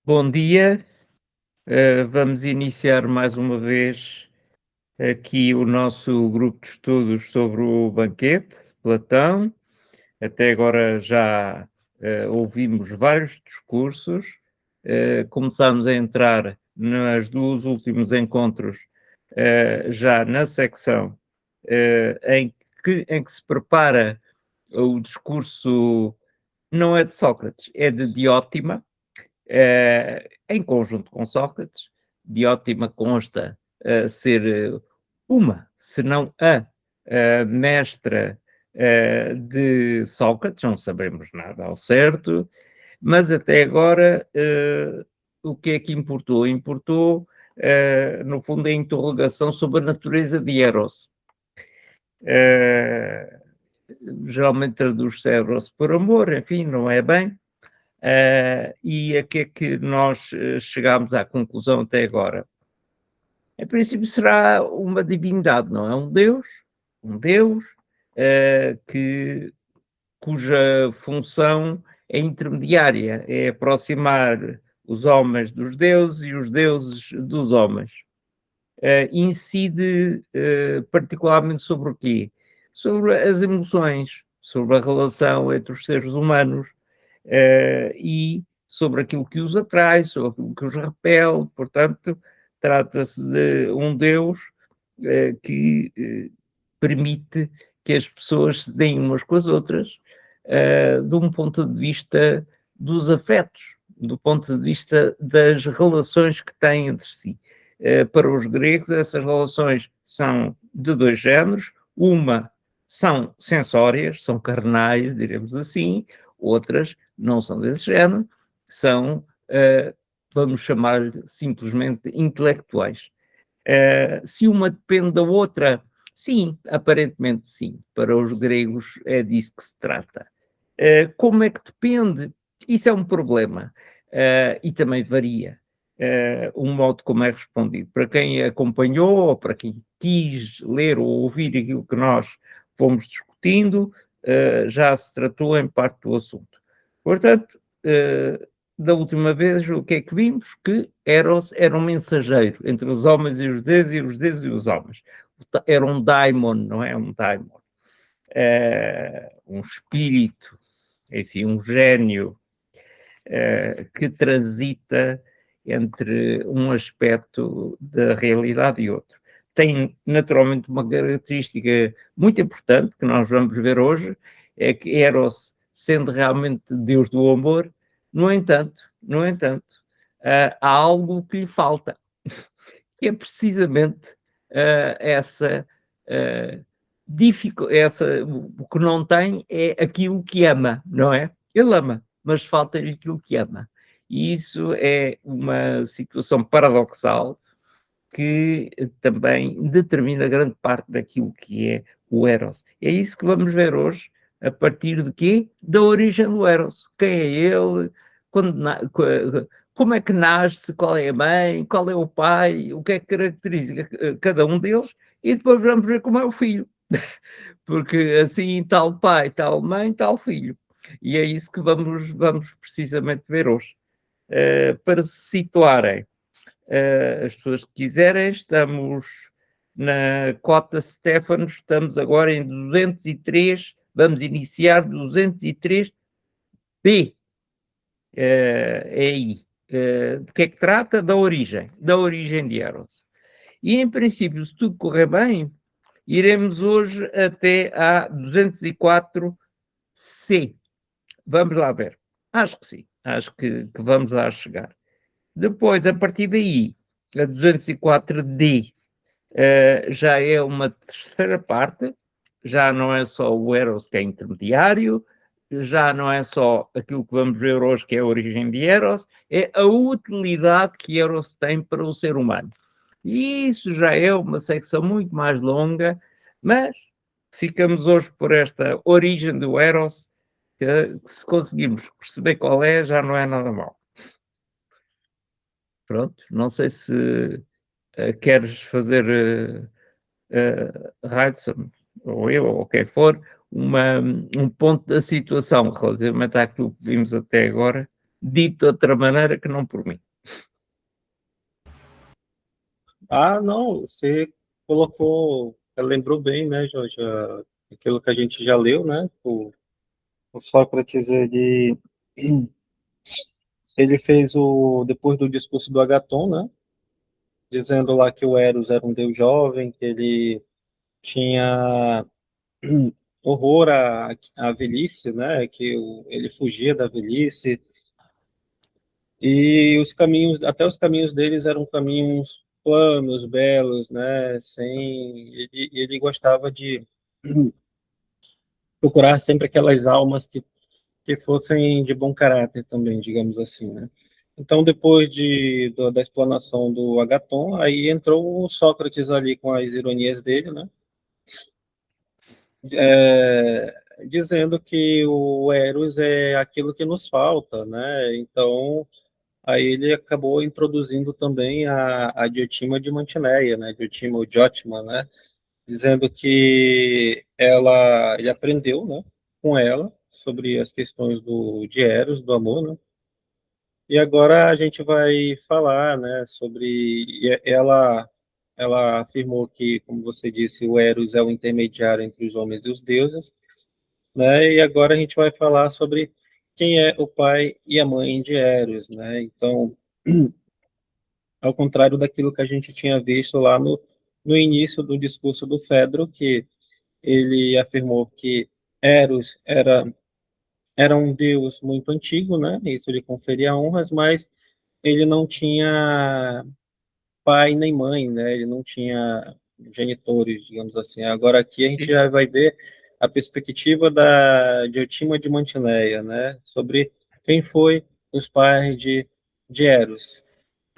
Bom dia, vamos iniciar mais uma vez aqui o nosso grupo de estudos sobre o banquete, Platão. Até agora já ouvimos vários discursos, começámos a entrar nos dos últimos encontros, já na secção em que se prepara o discurso, não é de Sócrates, é de Diótima, em conjunto com Sócrates. Diótima consta ser uma, se não a mestra de Sócrates, não sabemos nada ao certo, mas até agora o que é que importou? Importou, no fundo, a interrogação sobre a natureza de Eros. Eh, Geralmente traduz-se Eros por amor, enfim, não é bem. E a que é que nós chegámos à conclusão até agora? Em princípio será uma divindade, não é? Um Deus cuja função é intermediária, é aproximar os homens dos deuses e os deuses dos homens. Incide particularmente sobre o quê? Sobre as emoções, sobre a relação entre os seres humanos, e sobre aquilo que os atrai, sobre aquilo que os repele. Portanto, trata-se de um Deus que permite que as pessoas se deem umas com as outras, de um ponto de vista dos afetos, do ponto de vista das relações que têm entre si. Para os gregos, essas relações são de dois géneros. Uma são sensórias, são carnais, diremos assim, outras não são desse género, são, vamos chamar-lhe simplesmente intelectuais. Se uma depende da outra, sim, aparentemente sim. Para os gregos é disso que se trata. Como é que depende? Isso é um problema. E também varia. Um modo como é respondido. Para quem acompanhou, ou para quem quis ler ou ouvir aquilo que nós fomos discutindo, já se tratou em parte do assunto. Portanto, da última vez, o que é que vimos? Que Eros era um mensageiro entre os homens e os deuses, e os deuses e os homens. Era um daimon, não é? Um daimon. Um espírito, enfim, um gênio que transita entre um aspecto da realidade e outro. Tem naturalmente uma característica muito importante que nós vamos ver hoje, é que Eros, sendo realmente Deus do amor, no entanto, há algo que lhe falta, que é precisamente essa o que não tem é aquilo que ama, não é? Ele ama, mas falta-lhe aquilo que ama. E isso é uma situação paradoxal que também determina grande parte daquilo que é o Eros. É isso que vamos ver hoje, a partir de quê? Da origem do Eros. Quem é ele? Quando como é que nasce? Qual é a mãe? Qual é o pai? O que é que caracteriza cada um deles? E depois vamos ver como é o filho. Porque assim, tal pai, tal mãe, tal filho. E é isso que vamos precisamente ver hoje. Para se situarem, as pessoas que quiserem, estamos na cota Stefanos, estamos agora em 203, vamos iniciar 203B, é aí. De que é que trata? Da origem de Eros. E em princípio, se tudo correr bem, iremos hoje até a 204C. Vamos lá ver. Acho que sim, acho que vamos lá chegar. Depois, a partir daí, a 204D já é uma terceira parte, já não é só o Eros que é intermediário, já não é só aquilo que vamos ver hoje que é a origem de Eros, é a utilidade que Eros tem para o ser humano. E isso já é uma secção muito mais longa, mas ficamos hoje por esta origem do Eros, que se conseguimos perceber qual é, já não é nada mal. Pronto, não sei se queres fazer, Hudson, ou eu, ou quem for, um ponto da situação relativamente àquilo que vimos até agora. dito de outra maneira que não por mim. Ah, não, você lembrou bem, né, Jorge, aquilo que a gente já leu, né, o Sócrates, ele fez depois do discurso do Agaton, né, dizendo lá que o Eros era um deus jovem, que ele tinha horror à velhice, né, que ele fugia da velhice, e até os caminhos deles eram caminhos planos, belos, né, ele gostava de procurar sempre aquelas almas que fossem de bom caráter também, digamos assim, né. Então, depois da explanação do Agaton, aí entrou o Sócrates ali com as ironias dele, né, dizendo que o Eros é aquilo que nos falta, né? Então, aí ele acabou introduzindo também a Diotima de Mantineia, né? Diotima ou Diótima, né? Dizendo que ele aprendeu, né, com ela sobre as questões de Eros, do amor, né? E agora a gente vai falar, né, ela afirmou que, como você disse, o Eros é o intermediário entre os homens e os deuses, né? E agora a gente vai falar sobre quem é o pai e a mãe de Eros, né? Então, ao contrário daquilo que a gente tinha visto lá no início do discurso do Fedro, que ele afirmou que Eros era um deus muito antigo, né? Isso lhe conferia honras, mas ele não tinha pai nem mãe, né? Ele não tinha genitores, digamos assim. Agora aqui a gente já vai ver a perspectiva da Diotima de Mantineia, né? Sobre quem foi os pais de Eros.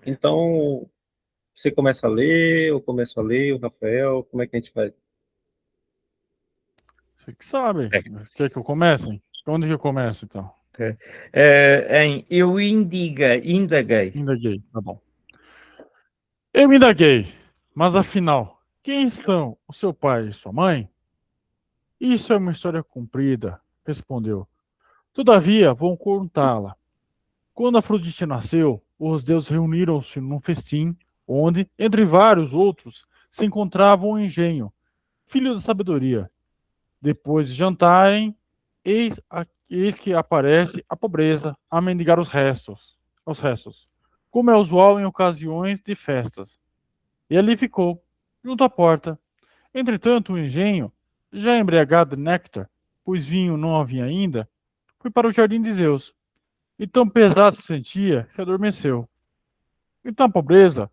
Então, você começa a ler, eu começo a ler, o Rafael, como é que a gente faz? Você que sabe. É. Quer que eu comece? Onde que eu começo, então? Okay. Eu indaguei. Indaguei, tá bom. Eu me indaguei, mas afinal, quem são o seu pai e sua mãe? Isso é uma história comprida, respondeu. Todavia, vou contá-la. Quando Afrodite nasceu, os deuses reuniram-se num festim, onde, entre vários outros, se encontrava um engenho, filho da sabedoria. Depois de jantarem, eis que aparece a pobreza a mendigar os restos, como é usual em ocasiões de festas. E ali ficou, junto à porta. Entretanto, o engenho, já embriagado de néctar, pois vinho não havia ainda, foi para o jardim de Zeus, e tão pesado se sentia que adormeceu. Então a pobreza,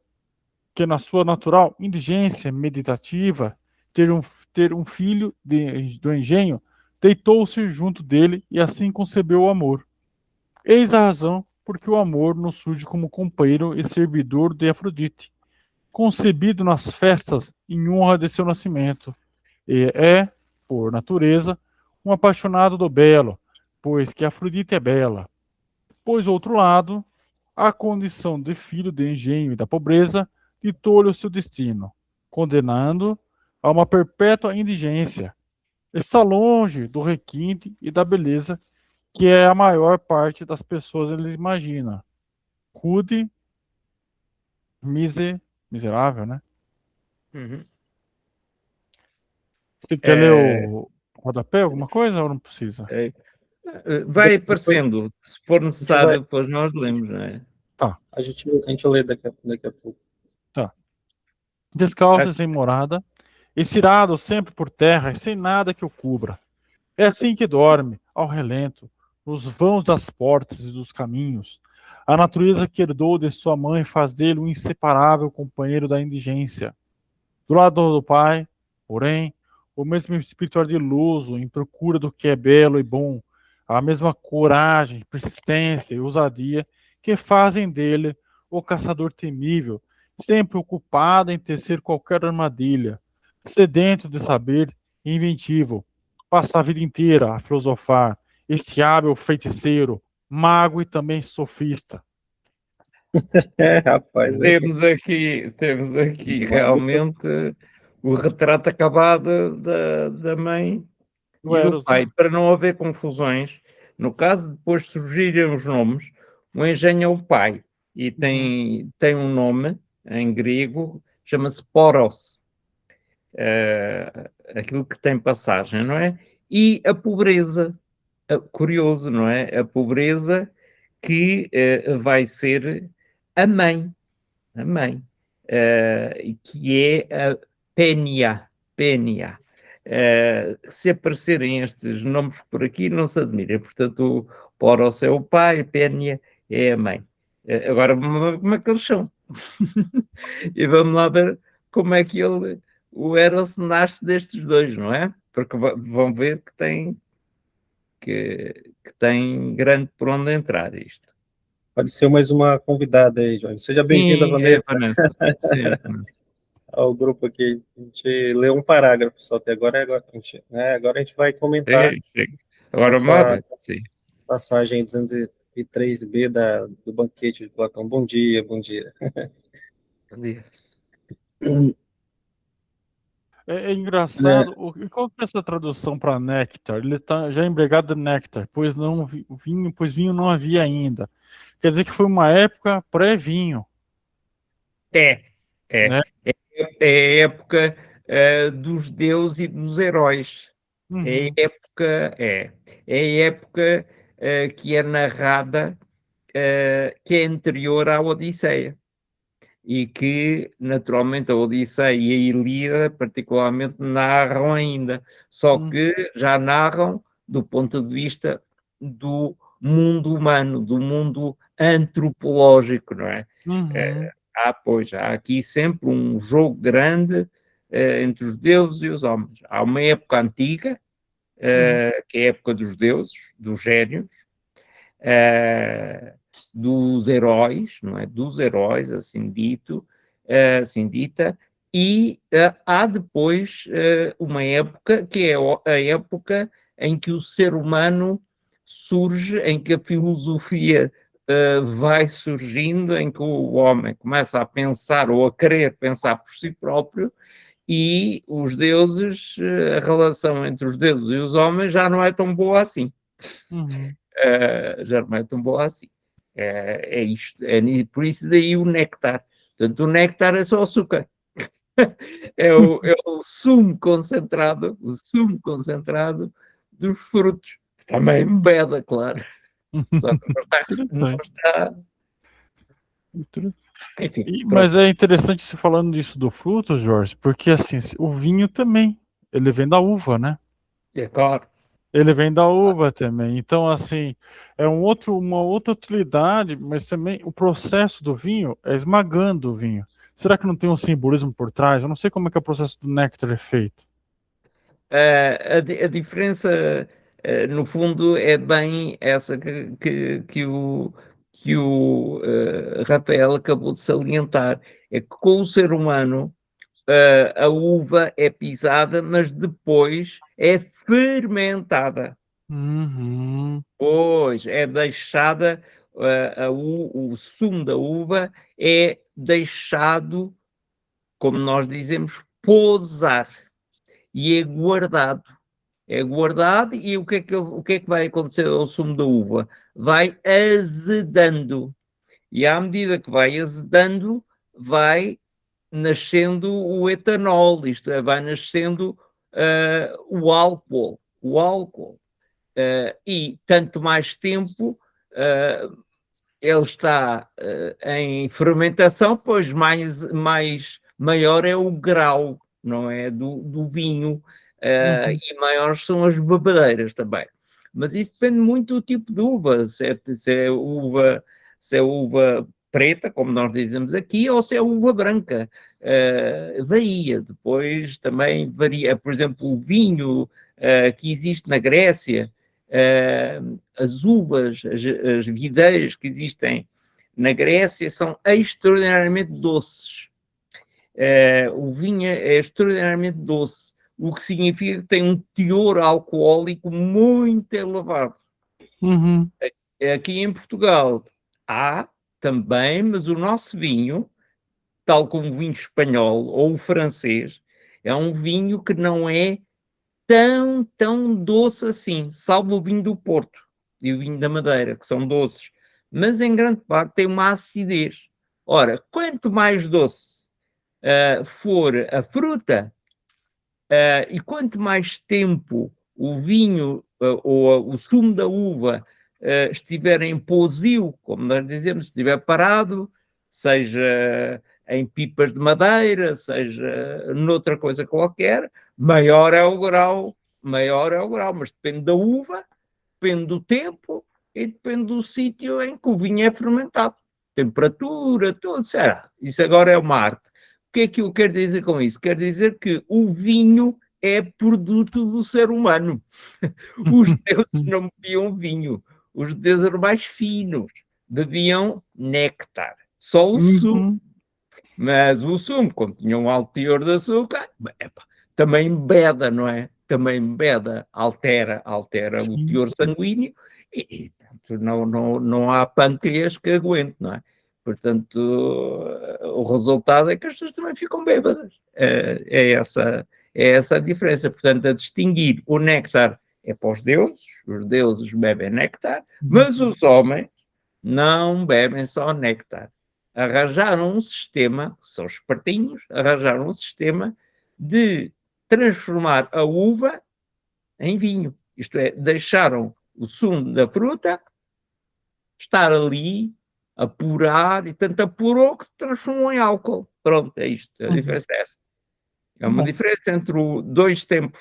que na sua natural indigência meditativa, ter um, ter um filho do engenho, deitou-se junto dele e assim concebeu o amor. Eis a razão porque o amor nos surge como companheiro e servidor de Afrodite, concebido nas festas em honra de seu nascimento, e é, por natureza, um apaixonado do belo, pois que Afrodite é bela. Pois, outro lado, a condição de filho de engenho e da pobreza ditou-lhe o seu destino, condenando a uma perpétua indigência. Está longe do requinte e da beleza que é a maior parte das pessoas ele imagina. Rude, miserável, né? Uhum. Você quer ler o rodapé, alguma coisa ou não precisa? Vai Depois aparecendo. Se for a gente vai, necessário, depois nós lemos, não é? Tá, a gente lê daqui a pouco. tá. Descalço e Acho sem morada, estirado sempre por terra e sem nada que o cubra. É assim que dorme, ao relento, nos vãos das portas e dos caminhos. A natureza que herdou de sua mãe faz dele um inseparável companheiro da indigência. Do lado do pai, porém, o mesmo espírito ardiloso em procura do que é belo e bom, a mesma coragem, persistência e ousadia que fazem dele o caçador temível, sempre ocupado em tecer qualquer armadilha, sedento de saber e inventivo, passa a vida inteira a filosofar, este hábil feiticeiro, mago e também sofista. Rapaz, temos aqui manda sua- realmente o retrato acabado da mãe Do e do Eros, né? pai, para não haver confusões. No caso, depois surgirem os nomes, O engenho é o pai e tem um nome em grego, chama-se poros, aquilo que tem passagem, não é? E a pobreza, curioso, não é? A pobreza que vai ser a mãe, a mãe, que é a Pénia. Se aparecerem estes nomes por aqui, não se admira. Portanto, o Poros é o pai, Pénia é a mãe. Agora, como é que eles são? E vamos lá ver como é que o Eros nasce destes dois, não é? Porque vão ver que tem grande por onde entrar isto. Pode ser mais uma convidada aí, João. Seja bem-vinda, Sim, é Vanessa, Vanessa. Sim, Vanessa. ao grupo aqui. A gente leu um parágrafo só até agora, agora a gente vai comentar Chega. Agora vamos lá essa ver. Sim. passagem 203b do banquete de Platão. Bom dia, bom dia. Bom dia. É engraçado, qual que é essa tradução para néctar? Ele está já embregado de néctar, pois vinho não havia ainda. Quer dizer que foi uma época pré-vinho, É, né? é a época dos deuses e dos heróis. É Uhum, a época, é a época que é narrada, que é anterior à Odisseia. E que, naturalmente, a Odisseia e a Ilíada, particularmente, narram ainda. Só uhum, que já narram do ponto de vista do mundo humano, do mundo antropológico, não é? uhum, Pois, há aqui sempre um jogo grande entre os deuses e os homens. Há uma época antiga, uhum, que é a época dos deuses, dos génios, dos heróis, não é? Dos heróis, assim dito, assim dita, e há depois uma época que é a época em que o ser humano surge, em que a filosofia vai surgindo, em que o homem começa a pensar ou a querer pensar por si próprio, e os deuses, a relação entre os deuses e os homens já não é tão boa assim. uhum. Já não é tão boa assim. É isto. Por isso daí o néctar. Portanto, o néctar é só açúcar. É o sumo concentrado dos frutos. Também bebeda, claro. Só que não Interessante. está enfim, Mas pronto. é interessante você falando isso do fruto, Jorge, porque assim, o vinho também, ele vem da uva, né? É claro. Ele vem da uva também. Então, assim, é uma outra utilidade, mas também o processo do vinho é esmagando o vinho. Será que não tem um simbolismo por trás? Eu não sei como é que é o processo do néctar é feito. A diferença, no fundo, é bem essa que o Rafael acabou de salientar. É que com o ser humano, a uva é pisada, mas depois é fermentada. Uhum, Pois, é deixada, o sumo da uva é deixado, como nós dizemos, posar e é guardado. É guardado e o que é que vai acontecer ao sumo da uva? Vai azedando. E à medida que vai azedando, vai nascendo o etanol, isto é, vai nascendo o álcool. O álcool. E tanto mais tempo ele está em fermentação, pois maior é o grau, não é? Do vinho, uhum, e maiores são as bebedeiras também. Mas isso depende muito do tipo de uva, se é uva preta, como nós dizemos aqui, ou se é uva branca. Varia. Depois também varia, por exemplo, o vinho que existe na Grécia, as uvas, as videiras que existem na Grécia são extraordinariamente doces. O vinho é extraordinariamente doce, o que significa que tem um teor alcoólico muito elevado. uhum, Aqui em Portugal há também, mas o nosso vinho, tal como o vinho espanhol ou o francês, é um vinho que não é tão doce assim, salvo o vinho do Porto e o vinho da Madeira, que são doces. mas em grande parte tem uma acidez. Ora, quanto mais doce for a fruta, e quanto mais tempo o vinho ou o sumo da uva estiver em pousio, como nós dizemos, estiver parado, seja em pipas de madeira, seja noutra coisa qualquer, maior é o grau, mas depende da uva, depende do tempo e depende do sítio em que o vinho é fermentado. Temperatura, tudo, será. Isso agora é uma arte. O que é que eu quero dizer com isso? Quer dizer que o vinho é produto do ser humano. Os deuses não bebiam vinho. Os deuses eram mais finos. Bebiam néctar. Só o sumo. Mas o sumo, como tinha um alto teor de açúcar, também embeda, não é? Também embeda, altera o teor sanguíneo e não há pâncreas que aguente, não é? Portanto, o resultado é que as pessoas também ficam bêbadas. É essa a diferença. Portanto, a distinguir o néctar é para os deuses bebem néctar, mas os homens não bebem só néctar. Arranjaram um sistema, são espertinhos, arranjaram um sistema de transformar a uva em vinho. Isto é, deixaram o sumo da fruta estar ali, apurar, e tanto apurou que se transformou em álcool. Pronto, é isto. A diferença é essa. É uma diferença entre dois tempos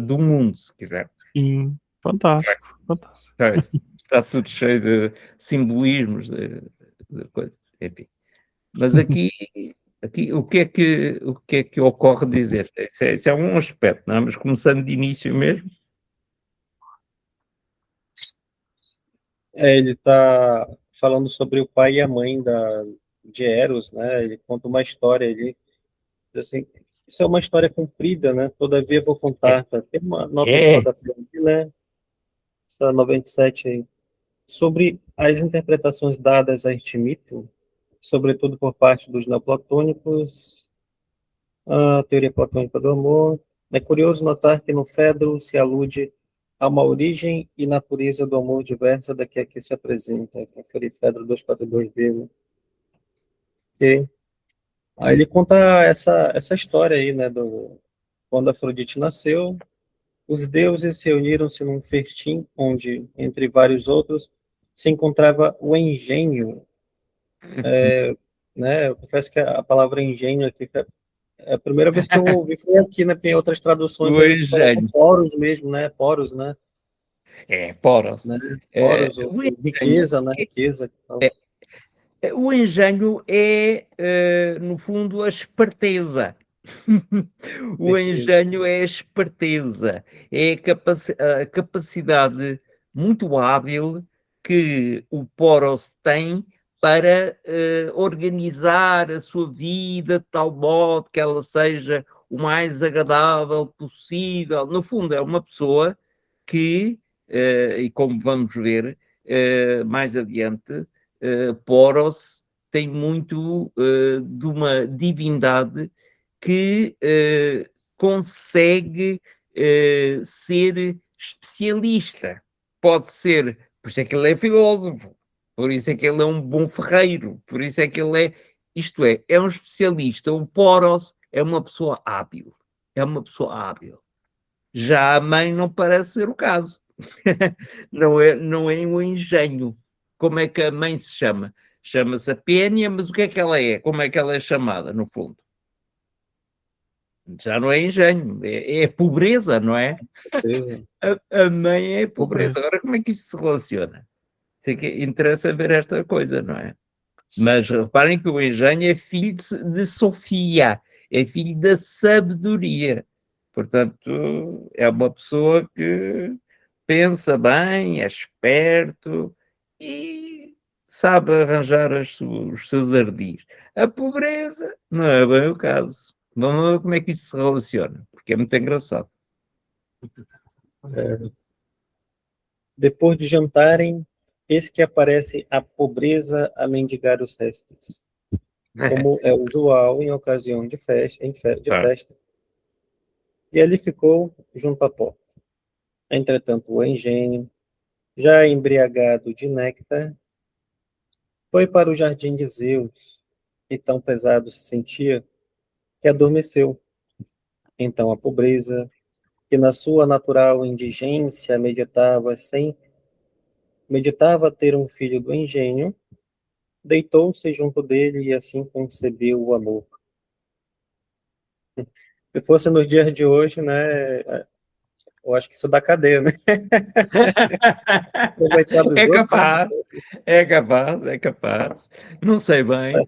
do mundo, se quiser. Sim, fantástico, fantástico. Está tudo cheio de simbolismos, de coisas, enfim. Mas aqui o que é que ocorre dizer? Isso é um aspecto, não é? Mas começando de início mesmo. Ele está falando sobre o pai e a mãe de Eros, né? Ele conta uma história, ele diz assim, isso é uma história comprida, né? Todavia vou contar, tá? Tem uma nota de rodapé aqui, né? Essa 97 aí. Sobre as interpretações dadas a este mito, sobretudo por parte dos neoplatônicos, a teoria platônica do amor, é curioso notar que no Fedro se alude a uma origem e natureza do amor diversa da que aqui se apresenta. Conferir Fedro 242b, né? Okay. Aí ele conta essa história aí, né, quando Afrodite nasceu, os deuses reuniram-se num festim onde, entre vários outros, se encontrava o engenho, né? Eu confesso que a palavra engenho aqui, a primeira vez que eu ouvi foi aqui, né? Tem outras traduções O aí se colocam engenho. poros mesmo, né? Poros, né? Poros. Né? Poros, ou O engenho riqueza, né? Riqueza. o engenho é, no fundo, a esperteza. O Riqueza. engenho é a esperteza, é a capacidade muito hábil que o Poros tem para organizar a sua vida de tal modo que ela seja o mais agradável possível. No fundo, é uma pessoa que, e como vamos ver mais adiante, Poros tem muito de uma divindade que consegue ser especialista. Pode ser, por isso é que ele é filósofo, por isso é que ele é um bom ferreiro, por isso é que ele é, isto é um especialista. O Poros é uma pessoa hábil, é uma pessoa hábil. Já a mãe não parece ser o caso. Não é um engenho. Como é que a mãe se chama? Chama-se a Pénia, mas o que é que ela é? Como é que ela é chamada, no fundo? Já não é engenho, é pobreza, não é? Riqueza. A mãe é pobreza. Pobreza. Agora, como é que isso se relaciona? Sei que interessa ver esta coisa, não é? Mas reparem que o engenho é filho de Sofia, é filho da sabedoria. Portanto, é uma pessoa que pensa bem, é esperto e sabe arranjar os seus ardis. A pobreza não é bem o caso. Vamos ver como é que isso se relaciona, porque é muito engraçado. Depois de jantarem, eis que aparece a pobreza a mendigar os restos, como é usual em ocasião de festa, e ali ficou junto à porta. Entretanto, o engenho, já embriagado de néctar, Foi para o jardim de Zeus, e tão pesado se sentia, que adormeceu. Então a pobreza, que na sua natural indigência meditava ter um filho do engenho, deitou-se junto dele e assim concebeu o amor. Se fosse nos dias de hoje, né, eu acho que isso dá cadeia, né? Aproveitar dos É outros, né? capaz, é capaz, é capaz. Não sei bem. Só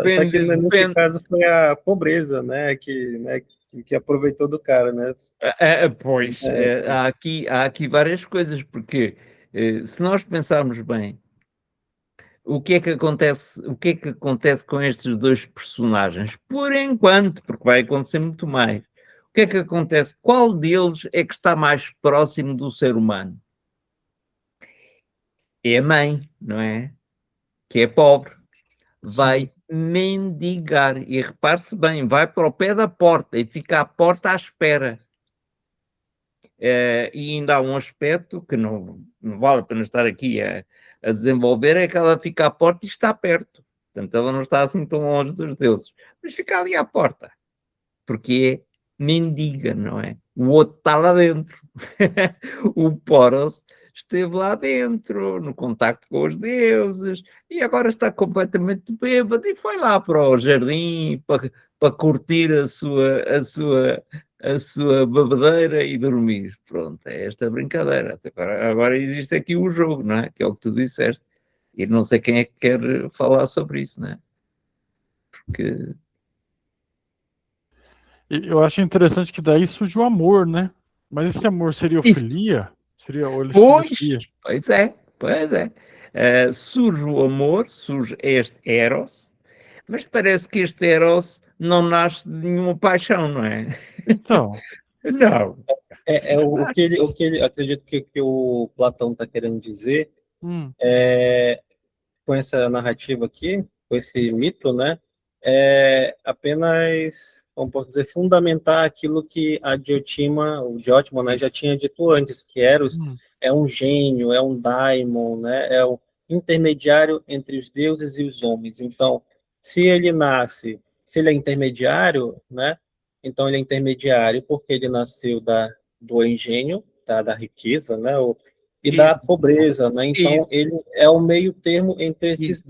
que Depende, nesse depende. caso foi a pobreza, que aproveitou do cara, né? Pois, É, há aqui várias coisas, porque se nós pensarmos bem, o que é que acontece com estes dois personagens? Por enquanto, porque vai acontecer muito mais. O que é que acontece? Qual deles é que está mais próximo do ser humano? É a mãe, não é? Que é pobre. Vai mendigar. E repare-se bem, vai para o pé da porta e fica à porta à espera. E ainda há um aspecto que não vale a pena estar aqui a desenvolver, é que ela fica à porta e está perto. Portanto, ela não está assim tão longe dos deuses. Mas fica ali à porta. Porque é mendiga, não é? O outro está lá dentro. O Poros esteve lá dentro, no contacto com os deuses, e agora está completamente bêbado e foi lá para o jardim para curtir a sua bebedeira e dormir. Pronto, é esta brincadeira. Agora existe aqui o jogo, não é? Que é o que tu disseste. E não sei quem é que quer falar sobre isso, não é? Porque. E eu acho interessante que daí surge o amor, né? Mas esse amor seria Isso. filia? Ou ele seria Pois, filia? pois é, pois é. Surge o amor, surge este Eros, mas parece que este Eros não nasce de nenhuma paixão, não é? Então, Não. acredito que o Platão está querendo dizer hum, com essa narrativa aqui, com esse mito, né, é apenas, como posso dizer, fundamentar aquilo que o Diotima, né, já tinha dito antes, que Eros hum, é um gênio, é um daimon, né, é o intermediário entre os deuses e os homens. Então, se ele é intermediário, né, então ele é intermediário porque ele nasceu do engenho, da riqueza, né, e da Isso, pobreza, né? Então isso, ele é o meio termo entre isso.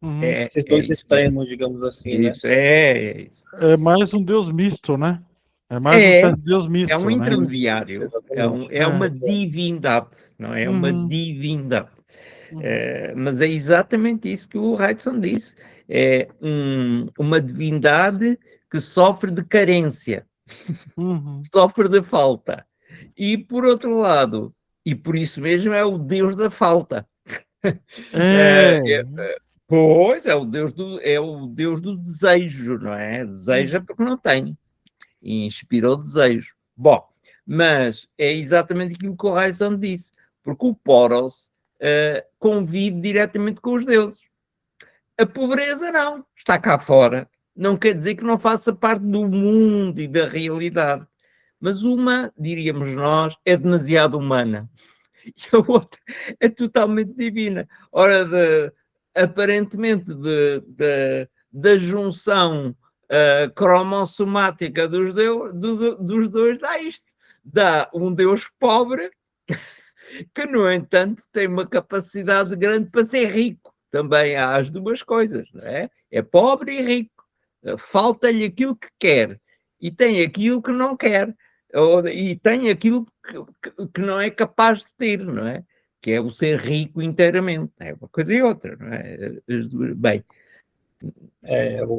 uhum. esses É dois isso mesmo. extremos, digamos assim, né? Isso, é isso. É mais um deus misto, né? É mais uma É, espécie de deus é um misto, né? Isso, intermediário, exatamente. é uma divindade, não é? É uma Uhum, divindade. uhum, Mas é exatamente isso que o Hudson disse. É uma divindade que sofre de carência, uhum. sofre de falta. E por outro lado, e por isso mesmo é o Deus da falta. É. É, pois, é o Deus do desejo, não é? Deseja Uhum. porque não tem. E inspira o desejo. Bom, mas é exatamente aquilo que o Raison disse, porque o Poros convive diretamente com os deuses. A pobreza não, está cá fora. Não quer dizer que não faça parte do mundo e da realidade. Mas uma, diríamos nós, é demasiado humana e a outra é totalmente divina. Ora, aparentemente, da junção cromossomática dos dois, dá isto. Dá um Deus pobre que, no entanto, tem uma capacidade grande para ser rico. Também há as duas coisas, não é? É pobre e rico. Falta-lhe aquilo que quer e tem aquilo que não quer. E tem aquilo que não é capaz de ter, não é? Que é o ser rico inteiramente. É uma coisa e outra, não é? Bem,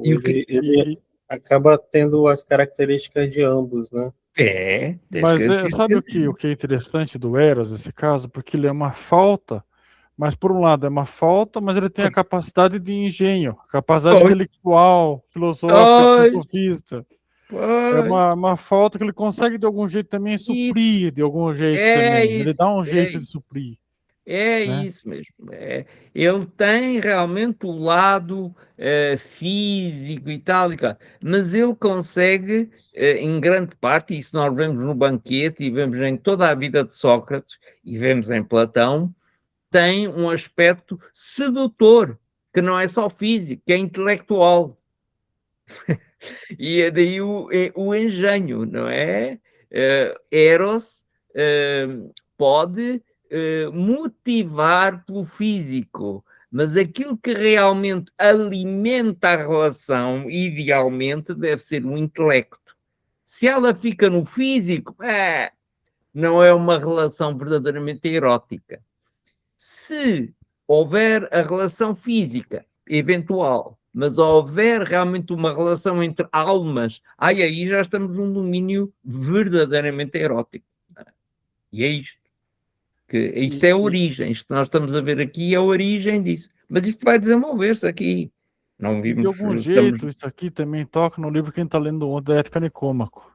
e o que Ele acaba tendo as características de ambos, né? tens Mas que sabe o que é interessante do Eros nesse caso? Porque ele é uma falta, mas por um lado é uma falta, mas ele tem a capacidade de engenho, capacidade pois, intelectual, filosófica, pois, filosofista. É pois, uma falta que ele consegue de algum jeito também isso, suprir, de algum jeito é também. Ele isso, dá um é jeito de isso. suprir, É né? isso mesmo. Ele tem realmente o lado físico e tal, mas ele consegue, em grande parte, isso nós vemos no banquete e vemos em toda a vida de Sócrates e vemos em Platão, tem um aspecto sedutor. que não é só físico, que é intelectual. E é daí o engenho, não é? Eros pode motivar pelo físico, mas aquilo que realmente alimenta a relação, idealmente, deve ser o intelecto. Se ela fica no físico, não é uma relação verdadeiramente erótica. Se houver a relação física eventual, mas houver realmente uma relação entre almas, aí já estamos num domínio verdadeiramente erótico. E é isto. Isto é a origem. Isto que nós estamos a ver aqui é a origem disso. Mas isto vai desenvolver-se aqui. Não E de vimos. algum jeito, isso aqui também toca no livro que a gente está lendo ontem, da Ética Nicômaco.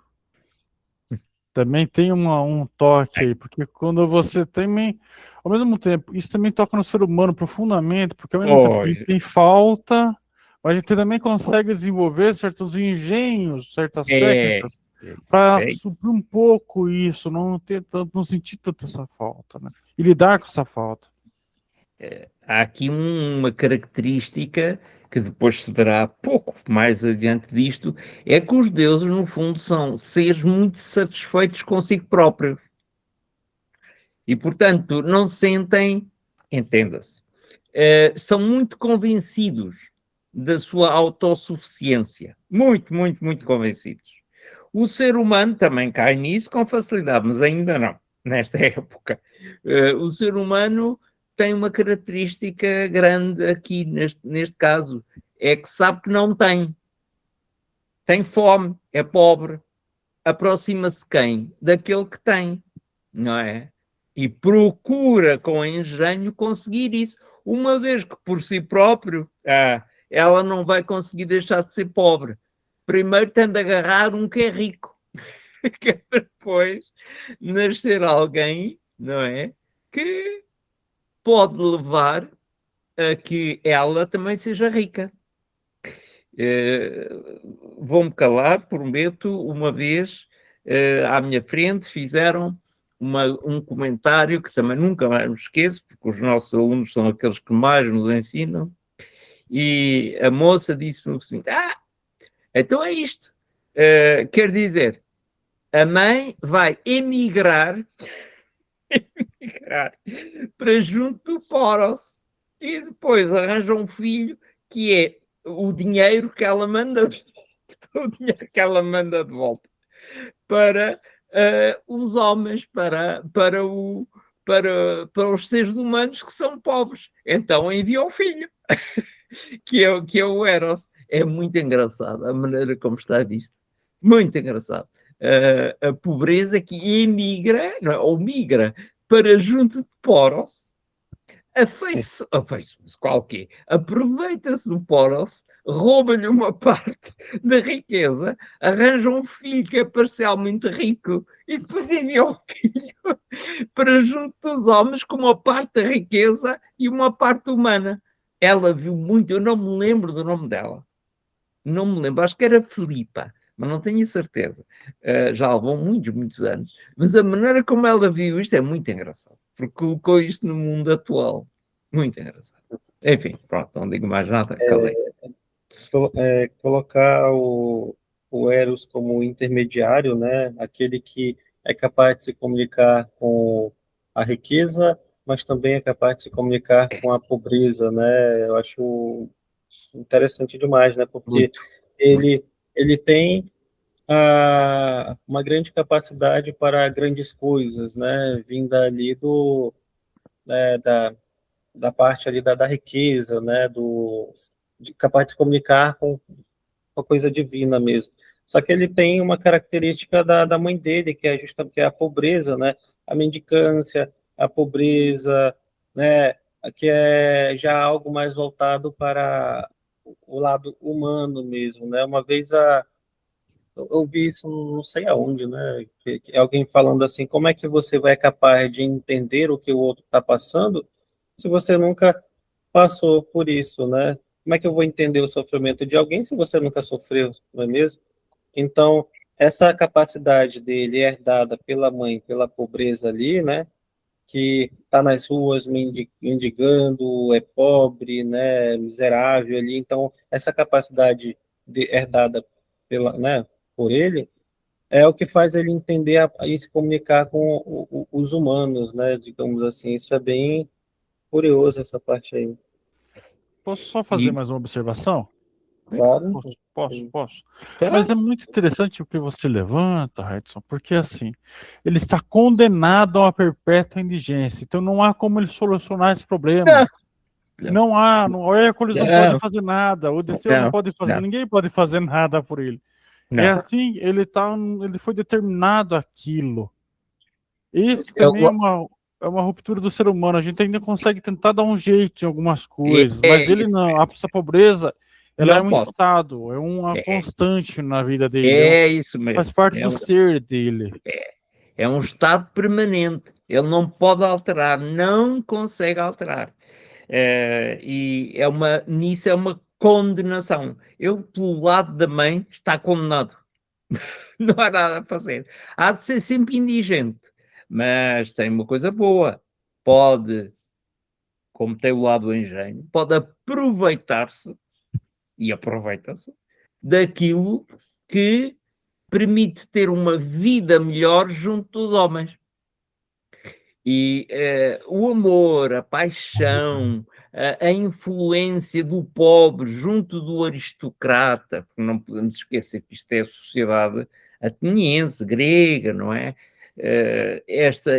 Também tem um toque aí, porque quando você também, ao mesmo tempo, isso também toca no ser humano profundamente, porque ao mesmo tempo que tem falta, mas a gente também consegue desenvolver certos engenhos, certas técnicas, para suprir um pouco isso, não sentir tanto essa falta, né? E lidar com essa falta. Há aqui uma característica que depois se verá pouco mais adiante disto, é que os deuses, no fundo, são seres muito satisfeitos consigo próprios. E, portanto, não sentem, entenda-se, são muito convencidos da sua autossuficiência. Muito, muito, muito convencidos. O ser humano também cai nisso com facilidade, mas ainda não, nesta época. O ser humano tem uma característica grande aqui, neste caso, é que sabe que não tem. Tem fome, é pobre, aproxima-se de quem? Daquele que tem, não é? E procura com engenho conseguir isso, uma vez que por si próprio ela não vai conseguir deixar de ser pobre. Primeiro tem de agarrar um que é rico, que é depois nascer alguém, não é? Que pode levar a que ela também seja rica. Vou-me calar, prometo, uma vez à minha frente fizeram um comentário que também nunca mais me esqueço, porque os nossos alunos são aqueles que mais nos ensinam, e a moça disse-me assim, então é isto, quer dizer, a mãe vai emigrar para junto do Poros e depois arranja um filho que é o dinheiro que ela manda o dinheiro que ela manda de volta para os homens, para os seres humanos que são pobres. Então envia o filho, que é o Eros. É muito engraçado a maneira como está visto. Muito engraçado. A pobreza que emigra, não é? Ou migra para junto de Poros, afeiçoa-se qualquer, aproveita-se do Poros, rouba-lhe uma parte da riqueza, arranja um filho que é parcialmente rico e depois envia o filho para junto dos homens com uma parte da riqueza e uma parte humana. Ela viu muito, eu não me lembro do nome dela. Não me lembro, acho que era Filipa, mas não tenho certeza. Já levou muitos, muitos anos. Mas a maneira como ela viu isto é muito engraçado, porque colocou isto no mundo atual. Muito engraçado. Enfim, pronto, não digo mais nada, calei. Colocar o Eros como intermediário, né? Aquele que é capaz de se comunicar com a riqueza, mas também é capaz de se comunicar com a pobreza, né? Eu acho interessante demais, né? Porque Muito. ele tem uma grande capacidade para grandes coisas, né? Vinda ali da parte ali da riqueza, né? Capaz de se comunicar com a coisa divina mesmo. Só que ele tem uma característica da mãe dele, que é justamente que é a pobreza, né? A mendicância, a pobreza, né? Que é já algo mais voltado para o lado humano mesmo, né? Uma vez eu vi isso, não sei aonde, né? Que alguém falando assim, como é que você vai capaz de entender o que o outro está passando se você nunca passou por isso, né? Como é que eu vou entender o sofrimento de alguém se você nunca sofreu, não é mesmo? Então, essa capacidade dele é herdada pela mãe, pela pobreza ali, né? que está nas ruas mendigando, é pobre, né, miserável ali. Então, essa capacidade herdada né, por ele é o que faz ele entender e se comunicar com os humanos, né, digamos assim. Isso é bem curioso, essa parte aí. Posso só fazer E, mais uma observação? Claro. Posso. tá, Mas é muito interessante o que você levanta, Edson, porque assim, ele está condenado a uma perpétua indigência. Então não há como ele solucionar esse problema. não, Não há, o Hércules não pode não, fazer nada, o Odisseu não não, pode fazer, não, ninguém pode fazer nada por ele. É não. assim, ele foi determinado aquilo. Isso Eu, também é uma ruptura do ser humano. A gente ainda consegue tentar dar um jeito em algumas coisas, é mas ele isso, não. Essa pobreza, ela é não um pode. estado, é uma É, constante na vida dele, é isso faz mesmo. parte do ser dele. É um estado permanente. Ele não pode alterar, não consegue alterar. E nisso é uma condenação. Ele, pelo lado da mãe, está condenado. Não há nada a fazer. Há de ser sempre indigente. Mas tem uma coisa boa. Pode, como tem o lado do engenho, pode aproveitar-se, e aproveita-se, daquilo que permite ter uma vida melhor junto dos homens. E o amor, a paixão, a influência do pobre junto do aristocrata, porque não podemos esquecer que isto é a sociedade ateniense, grega, não é? Esta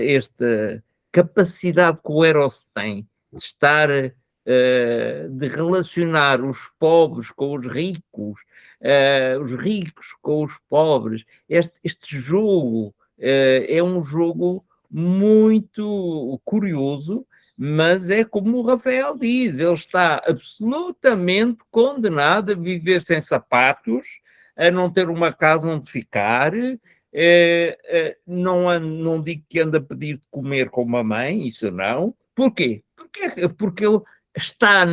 capacidade que o Eros tem de estar, de relacionar os pobres com os ricos com os pobres, este jogo é um jogo muito curioso, mas é como o Rafael diz, ele está absolutamente condenado a viver sem sapatos, a não ter uma casa onde ficar, não digo que anda a pedir de comer com uma mãe, isso não. Porquê? Porque ele está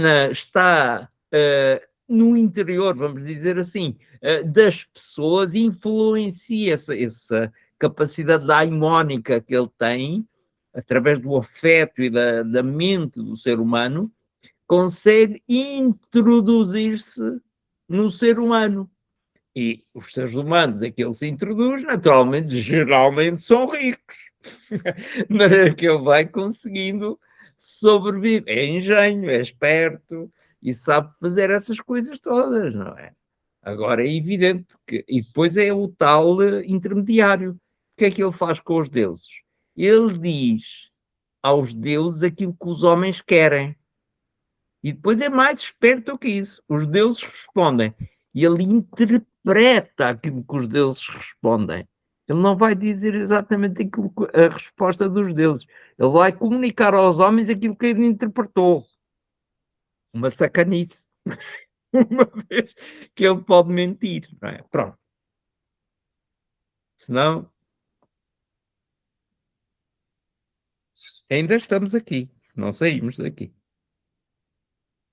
no interior, vamos dizer assim, das pessoas, influencia essa capacidade daimónica que ele tem, através do afeto e da mente do ser humano, consegue introduzir-se no ser humano. E os seres humanos a que ele se introduz, naturalmente, geralmente são ricos. De maneira que ele vai conseguindo sobreviver. É engenho, é esperto e sabe fazer essas coisas todas, não é? Agora é evidente que. E depois é o tal intermediário. O que é que ele faz com os deuses? Ele diz aos deuses aquilo que os homens querem. E depois é mais esperto do que isso. Os deuses respondem. E ele interpreta aquilo que os deuses respondem. Ele não vai dizer exatamente a resposta dos deuses. Ele vai comunicar aos homens aquilo que ele interpretou. Uma sacanice. Uma vez que ele pode mentir. Não é? Pronto. Senão, ainda estamos aqui. Não saímos daqui.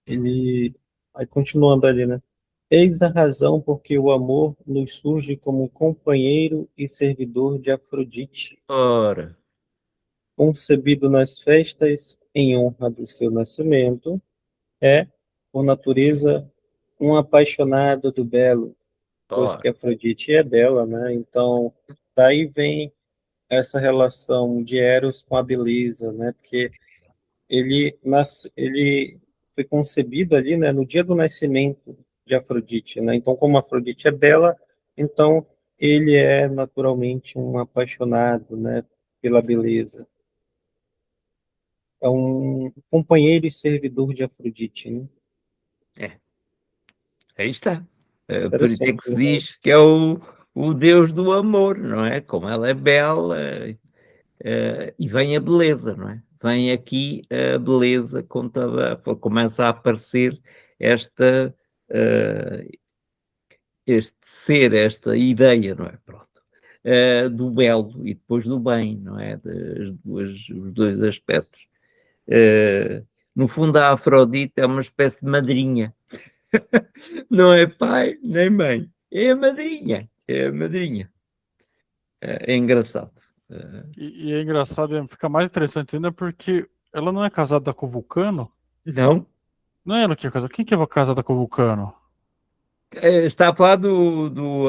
Ele, aí continuando ali, né? Eis a razão porque o amor nos surge como companheiro e servidor de Afrodite, Ora, concebido nas festas em honra do seu nascimento, é, por natureza, um apaixonado do belo, pois ora. que Afrodite é bela, né? Então, daí vem essa relação de Eros com a beleza, né? Porque ele foi concebido ali, né, no dia do nascimento de Afrodite, né? Então, como Afrodite é bela, então ele é naturalmente um apaixonado, né, pela beleza. É um companheiro e servidor de Afrodite, né? É, aí está. Por isso é que Interessante, se né? diz que é o Deus do amor, não é? Como ela é bela, e vem a beleza, não é? Vem aqui a beleza com toda, começa a aparecer esta, este ser, esta ideia, não é? Pronto. Do belo e depois do bem, não é? Os dois aspectos. No fundo, a Afrodite é uma espécie de madrinha. Não é pai nem mãe. É a madrinha. É a madrinha. É engraçado. E é engraçado, fica mais interessante ainda porque ela não é casada com o Vulcano. Não? Não é ela que é casada. Quem que é casada com o Vulcano? Está a falar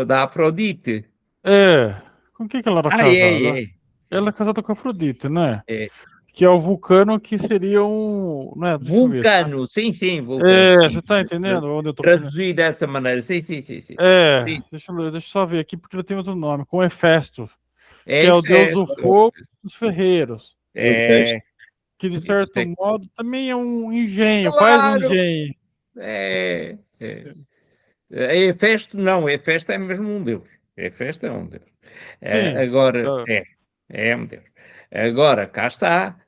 da Afrodite. É. Com quem que ela era Ah, casada? é. Ela é casada com a Afrodite, né? É. Que é o Vulcano, que seria um. Né? Deixa eu ver. Vulcano, sim, Vulcano, É, sim. você tá entendendo onde eu tô querendo? Traduzir dessa maneira, sim. Sim. Deixa eu só ver aqui, porque ele tem outro nome, com Hefesto, que É é o deus do festa. fogo dos ferreiros, É, que de certo modo também é um engenho, faz um claro. engenho. É. É festa, não, é festa é mesmo um Deus. É festa é um Deus. Sim, Agora, é um Deus. Agora, cá está,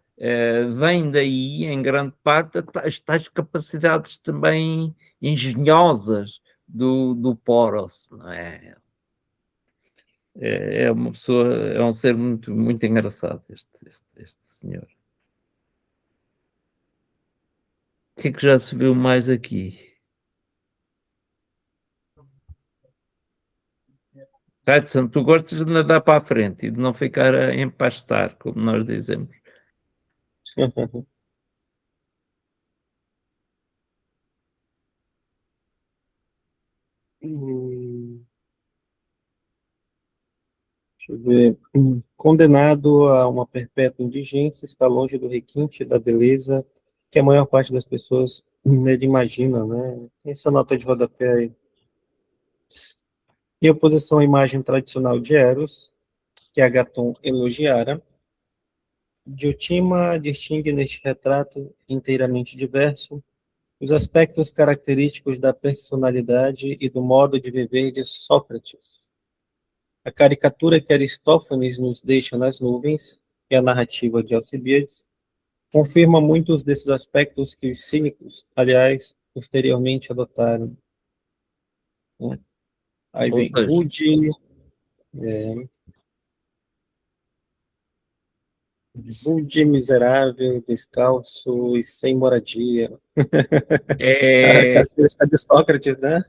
vem daí, em grande parte, as tais capacidades também engenhosas do Poros, não é? É uma pessoa, é um ser muito engraçado, este senhor. O que é que já se viu mais aqui? Hudson, tu gostas de nadar para a frente e de não ficar a empastar, como nós dizemos. Deixa eu ver. Condenado a uma perpétua indigência, está longe do requinte da beleza que a maior parte das pessoas nele imagina, né? Essa nota de rodapé aí. Em oposição à imagem tradicional de Eros, que Agaton elogiara, Diotima distingue neste retrato inteiramente diverso os aspectos característicos da personalidade e do modo de viver de Sócrates. A caricatura que Aristófanes nos deixa nas nuvens, e a narrativa de Alcibiades, confirma muitos desses aspectos que os cínicos, aliás, posteriormente adotaram. Aí Ou vem seja, rude, miserável, descalço e sem moradia. A é característica de Sócrates, né?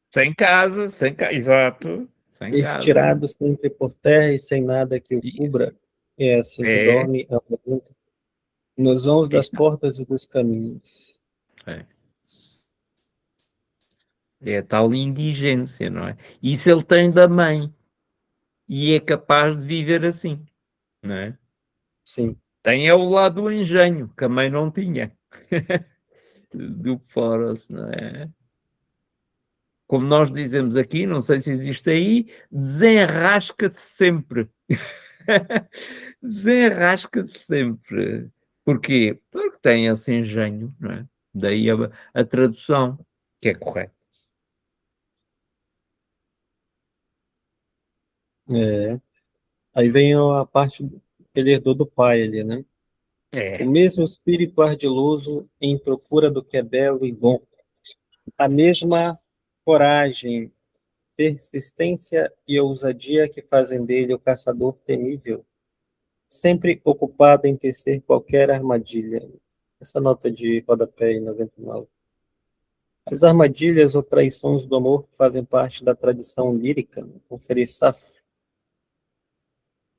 sem casa, exato, sem casa. Estirado sempre por terra e sem nada que o Isso. cubra. É assim que É, dorme a pergunta. Nos vãos das portas e dos caminhos. é, é a tal indigência, não é? Isso ele tem da mãe e é capaz de viver assim, não é? Sim. Tem é o lado do engenho, que a mãe não tinha, do Foros, não é? Como nós dizemos aqui, não sei se existe aí, desenrasca-se sempre. Desenrasca-se sempre. Porquê? Porque tem esse engenho, não é? Daí a tradução, que é correta. É. Aí vem a parte que ele herdou do pai ali, né? O É, mesmo espírito ardiloso em procura do que é belo e bom. A mesma coragem, persistência e ousadia que fazem dele o caçador temível, sempre ocupado em tecer qualquer armadilha. Essa nota de rodapé em 99. As armadilhas ou traições do amor fazem parte da tradição lírica, confere Safo,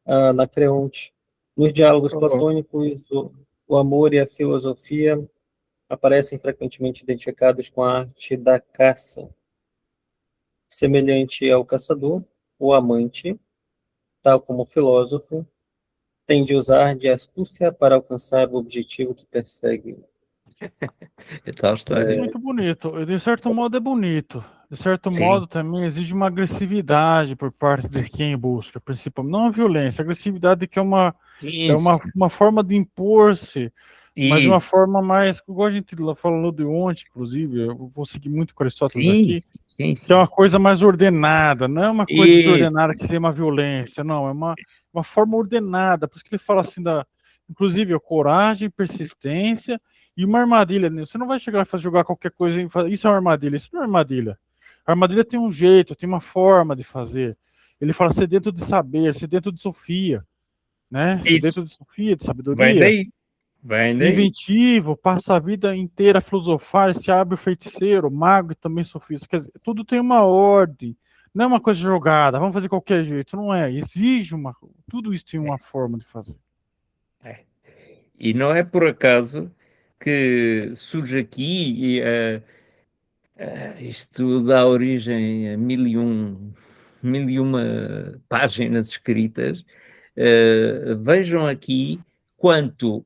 Anacreonte. Nos diálogos platônicos, o amor e a filosofia aparecem frequentemente identificados com a arte da caça. Semelhante ao caçador, o amante, tal como o filósofo, tem de usar de astúcia para alcançar o objetivo que persegue. é tal história. Muito bonito. E de certo modo é bonito. De certo Sim, modo também exige uma agressividade por parte de quem busca, principalmente. Não a violência, a agressividade que é isso, uma forma de impor-se, mas de uma isso. forma mais, igual a gente falou de ontem, inclusive, eu vou seguir muito com Aristóteles Sim, aqui, sim, que é sim. uma coisa mais ordenada, não é uma coisa Isso, desordenada que seria uma violência, não, é uma forma ordenada, por isso que ele fala assim inclusive, a coragem, persistência e uma armadilha, né? Você não vai chegar e jogar qualquer coisa e falar, isso é uma armadilha, isso não é armadilha. A armadilha tem um jeito, tem uma forma de fazer. Ele fala ser dentro de saber, ser dentro de Sofia, né? Ser isso. dentro de Sofia, de Vem sabedoria. daí, vem daí. Inventivo, passa a vida inteira a filosofar, se abre o feiticeiro, o mago e também sofista. Quer dizer, tudo tem uma ordem, Não é uma coisa jogada, vamos fazer de qualquer jeito. Não é. Exige uma. Tudo isso tem uma forma de fazer. E não é por acaso que surge aqui, isto dá origem a mil e uma páginas escritas. Vejam aqui quanto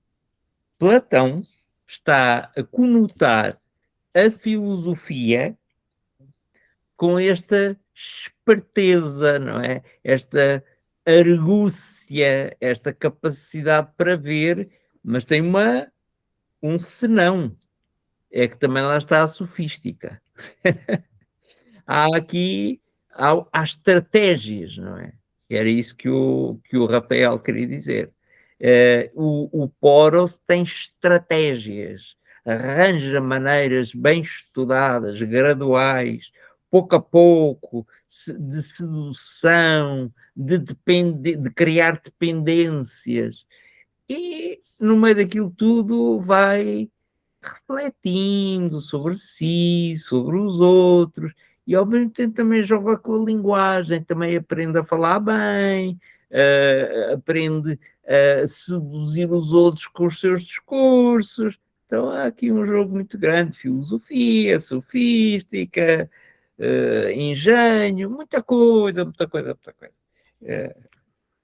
Platão está a conotar a filosofia com esta esperteza, não é? Esta argúcia, esta capacidade para ver, mas tem um senão, é que também lá está a sofística. Há estratégias, não é? Era isso que o Rafael queria dizer. O Poros tem estratégias, arranja maneiras bem estudadas, graduais, pouco a pouco, de sedução, de criar dependências. E no meio daquilo tudo vai refletindo sobre si, sobre os outros, e ao mesmo tempo também joga com a linguagem, também aprende a falar bem, aprende a seduzir os outros com os seus discursos. Então há aqui um jogo muito grande, filosofia, sofística, engenho, muita coisa, muita coisa, muita coisa.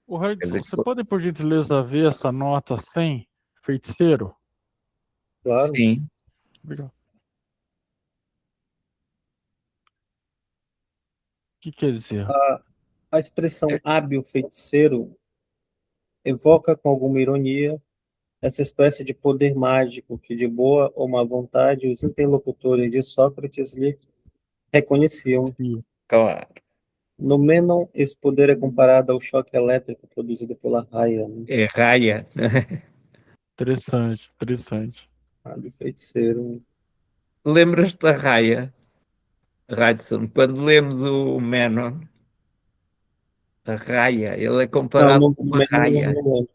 O Hudson, você pode, por gentileza, ver essa nota 100, feiticeiro? Claro. Sim. Obrigado. O que quer dizer? A expressão hábil feiticeiro evoca com alguma ironia essa espécie de poder mágico que, de boa ou má vontade, os interlocutores de Sócrates lhe reconheciam. Sim. Claro. No Mênon, esse poder é comparado ao choque elétrico produzido pela raia, né? É raia. Interessante, interessante. Hábil feiticeiro. Lembras-te da raia, Radisson, quando lemos o Menon, a raia, ele é Não, comparado com uma raia. não lembro.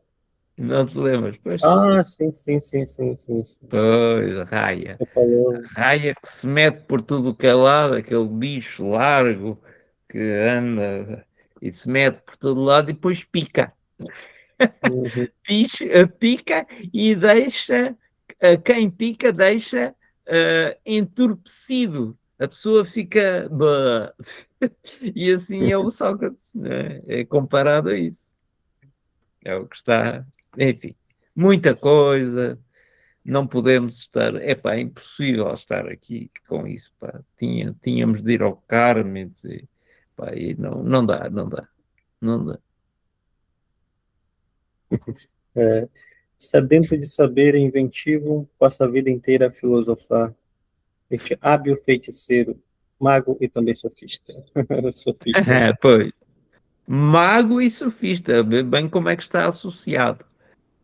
Não te lembras? Pois, Ah, sim, sim, sim, sim, sim, sim. pois, a raia. Você falou. A raia que se mete por tudo o que é lado, aquele bicho largo que anda e se mete por todo lado e depois pica. Uhum. Pica e deixa, quem pica deixa entorpecido. A pessoa fica. E assim é o Sócrates, né? É comparado a isso. É o que está. Enfim, muita coisa. Não podemos estar. Epá, é impossível estar aqui com isso. Pá. Tínhamos de ir ao Carmen e não, não dá, não dá. Não dá. É, sedento de saber e inventivo, passa a vida inteira a filosofar. Este hábil feiticeiro, mago e também sofista. Sofista. Pois. Mago e sofista, bem como é que está associado.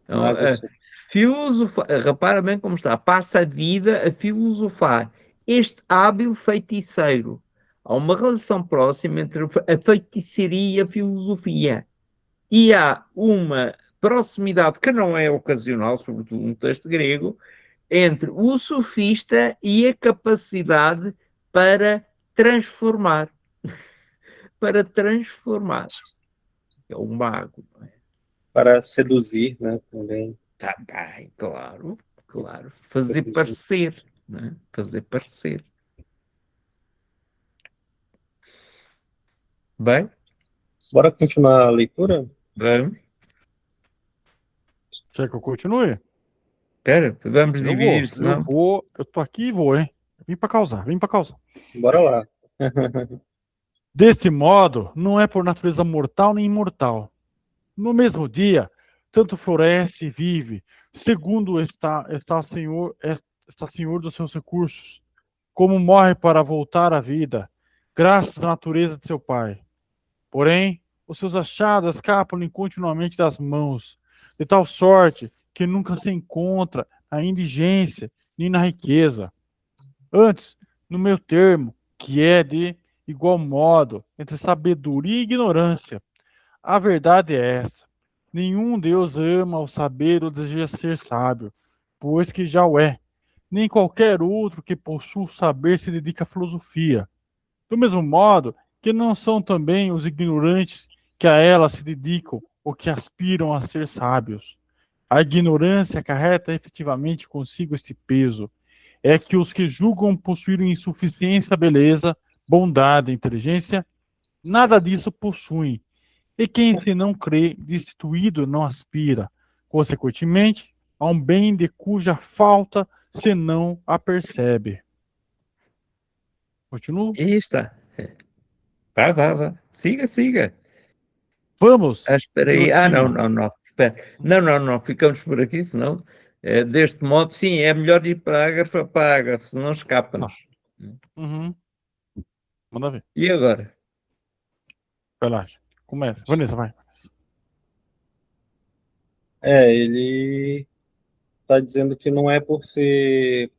Então, Mago sofista. repara bem como está, passa a vida a filosofar. Este hábil feiticeiro. Há uma relação próxima entre a feitiçaria e a filosofia. E há uma proximidade que não é ocasional, sobretudo no texto grego, entre o sofista e a capacidade para transformar. Para transformar. É o mago, não é? Para seduzir, né? Também. Tá bem, claro, claro. Fazer Seduzir. parecer, né? Fazer parecer. Bem, Bora continuar a leitura? vamos. Quer que eu continue? Espera, vamos Eu dividir, vou, eu senão. vou. Eu tô aqui e vou, hein? Vim pra causar, vim pra causar. Bora lá. Deste modo, não é por natureza mortal nem imortal. No mesmo dia, tanto floresce e vive, segundo está senhor dos seus recursos, como morre para voltar à vida, graças à natureza de seu pai. Porém, os seus achados escapam-lhe continuamente das mãos, de tal sorte que nunca se encontra na indigência nem na riqueza. Antes, no meu termo, que é de igual modo entre sabedoria e ignorância. A verdade é essa: nenhum Deus ama o saber ou deseja ser sábio, pois que já o é. Nem qualquer outro que possua o saber se dedica à filosofia. Do mesmo modo que não são também os ignorantes que a ela se dedicam ou que aspiram a ser sábios. A ignorância acarreta efetivamente consigo este peso. É que os que julgam possuir insuficiência, beleza, bondade, inteligência, nada disso possuem. E quem se não crê, destituído, não aspira, consequentemente, a um bem de cuja falta se não a percebe. Continuo? Aí está. Vá. Siga, siga. Vamos, Espera aí. Diotinho. Não. Espera. Não. Ficamos por aqui, senão, deste modo, sim, é melhor ir parágrafo a parágrafo, senão escapa-nos. Uhum. Manda ver. E agora? Vai lá. Começa. Vanessa, vai. Ele está dizendo que não é por ser.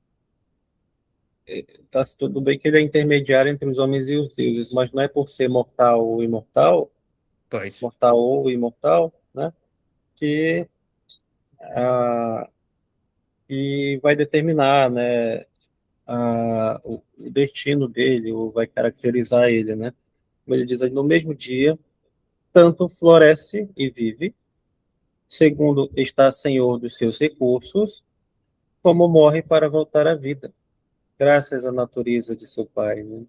Tá tudo bem que ele é intermediário entre os homens e os deuses, mas não é por ser mortal ou imortal, Pois. mortal ou imortal, né? Que, que vai determinar, né? O destino dele, ou vai caracterizar ele, né? Como ele diz, no mesmo dia, tanto floresce e vive, segundo está senhor dos seus recursos, como morre para voltar à vida, graças à natureza de seu pai, né?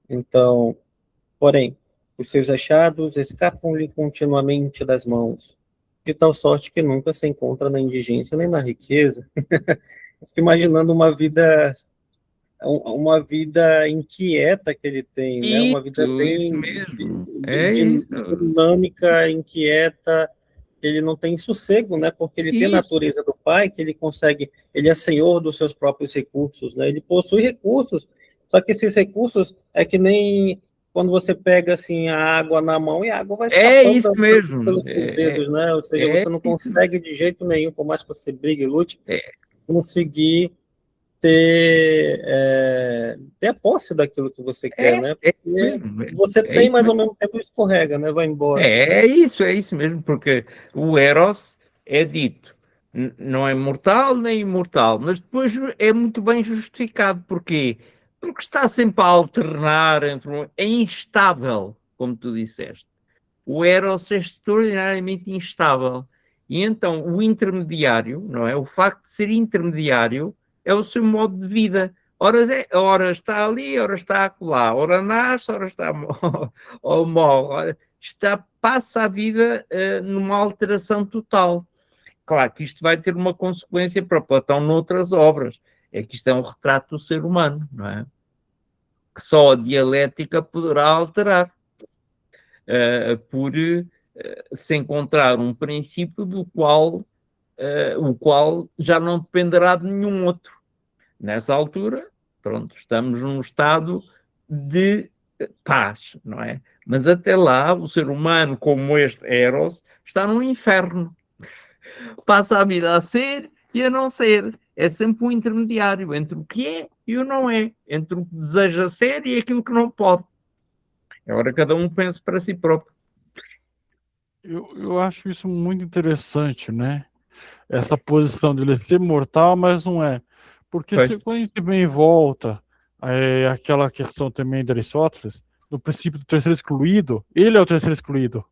Então, porém, os seus achados escapam-lhe continuamente das mãos, de tal sorte que nunca se encontra na indigência nem na riqueza. Eu fico imaginando uma vida inquieta que ele tem, né? Uma vida Isso bem mesmo. É isso. dinâmica, inquieta. Ele não tem sossego, né? Porque ele tem a Isso. natureza do pai, que ele consegue, ele é senhor dos seus próprios recursos, né? Ele possui recursos, só que esses recursos é que nem quando você pega assim a água na mão e a água vai É escapando isso mesmo. pelos seus dedos, né? Ou seja, É você não isso. consegue de jeito nenhum, por mais que você brigue e lute, É, conseguir ter a posse daquilo que você quer, né? é Porque mesmo. você É tem, isso mas ao mesmo. mesmo tempo escorrega, né? Vai embora. É isso mesmo, porque o Eros é dito, não é mortal nem imortal, mas depois é muito bem justificado. Porquê? Porque está sempre a alternar é instável, como tu disseste. O Eros é extraordinariamente instável. E então o intermediário, não é? O facto de ser intermediário é o seu modo de vida. Ora está ali, ora está acolá, ora nasce, ora está ou morre. Passa a vida numa alteração total. Claro que isto vai ter uma consequência para Platão noutras obras. É que isto é um retrato do ser humano, não é? Que só a dialética poderá alterar. Por se encontrar um princípio do qual o qual já não dependerá de nenhum outro. Nessa altura, pronto, estamos num estado de paz, não é? Mas até lá, o ser humano, como este Eros, está num inferno. Passa a vida a ser e a não ser. É sempre um intermediário entre o que é e o não é, entre o que deseja ser e aquilo que não pode. Agora cada um pensa para si próprio. Eu acho isso muito interessante, né? Essa posição de ele ser mortal, mas não é. Porque quando a gente vem em volta, aquela questão também de Aristóteles, do princípio do terceiro excluído, ele é o terceiro excluído.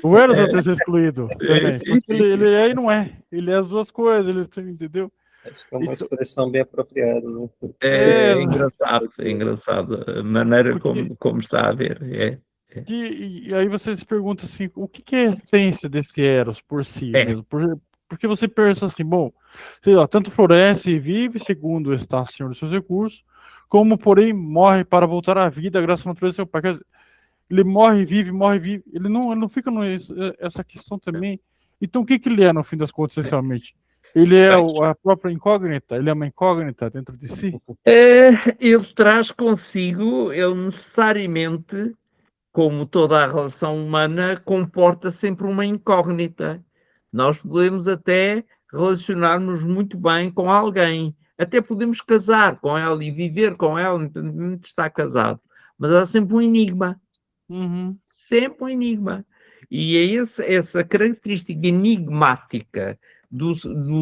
O Eros é o terceiro excluído também. Sim. Ele é e não é. Ele é as duas coisas, entendeu? Acho que é uma Então, expressão bem apropriada, né? É engraçado a maneira como está a ver. E aí você se pergunta assim, o que é a essência desse Eros por si mesmo? Porque você pensa assim, bom, sei lá, tanto floresce e vive, segundo está senhor dos seus recursos, como, porém, morre para voltar à vida, graças à natureza do seu pai. Quer dizer, ele morre, vive, ele não fica essa questão também. Então, o que ele é, no fim das contas, essencialmente? Ele é a própria incógnita? Ele é uma incógnita dentro de si? Ele traz consigo, ele necessariamente, como toda a relação humana, comporta sempre uma incógnita. Nós podemos até relacionar-nos muito bem com alguém, até podemos casar com ela e viver com ela, independentemente de estar casado, mas há sempre um enigma. Uhum. Sempre um enigma. E é essa característica enigmática do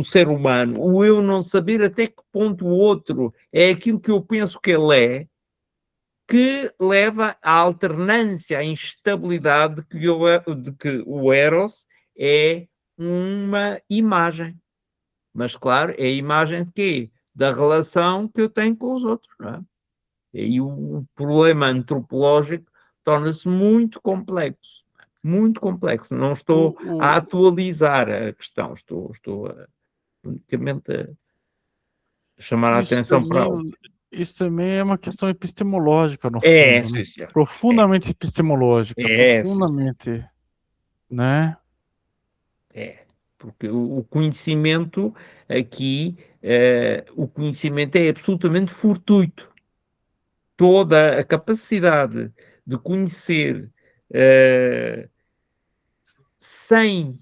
ser humano, o eu não saber até que ponto o outro é aquilo que eu penso que ele é, que leva à alternância, à instabilidade de que o Eros é uma imagem. Mas, claro, é a imagem de quê? Da relação que eu tenho com os outros, não é? E o problema antropológico torna-se muito complexo. Muito complexo. Não estou a atualizar a questão, estou unicamente a chamar a Isso atenção para algo. também, isso também é uma questão epistemológica, no É, fundo, né? sim, senhor. Profundamente epistemológica, Sim, profundamente, né? porque o conhecimento aqui, o conhecimento é absolutamente fortuito. Toda a capacidade de conhecer sem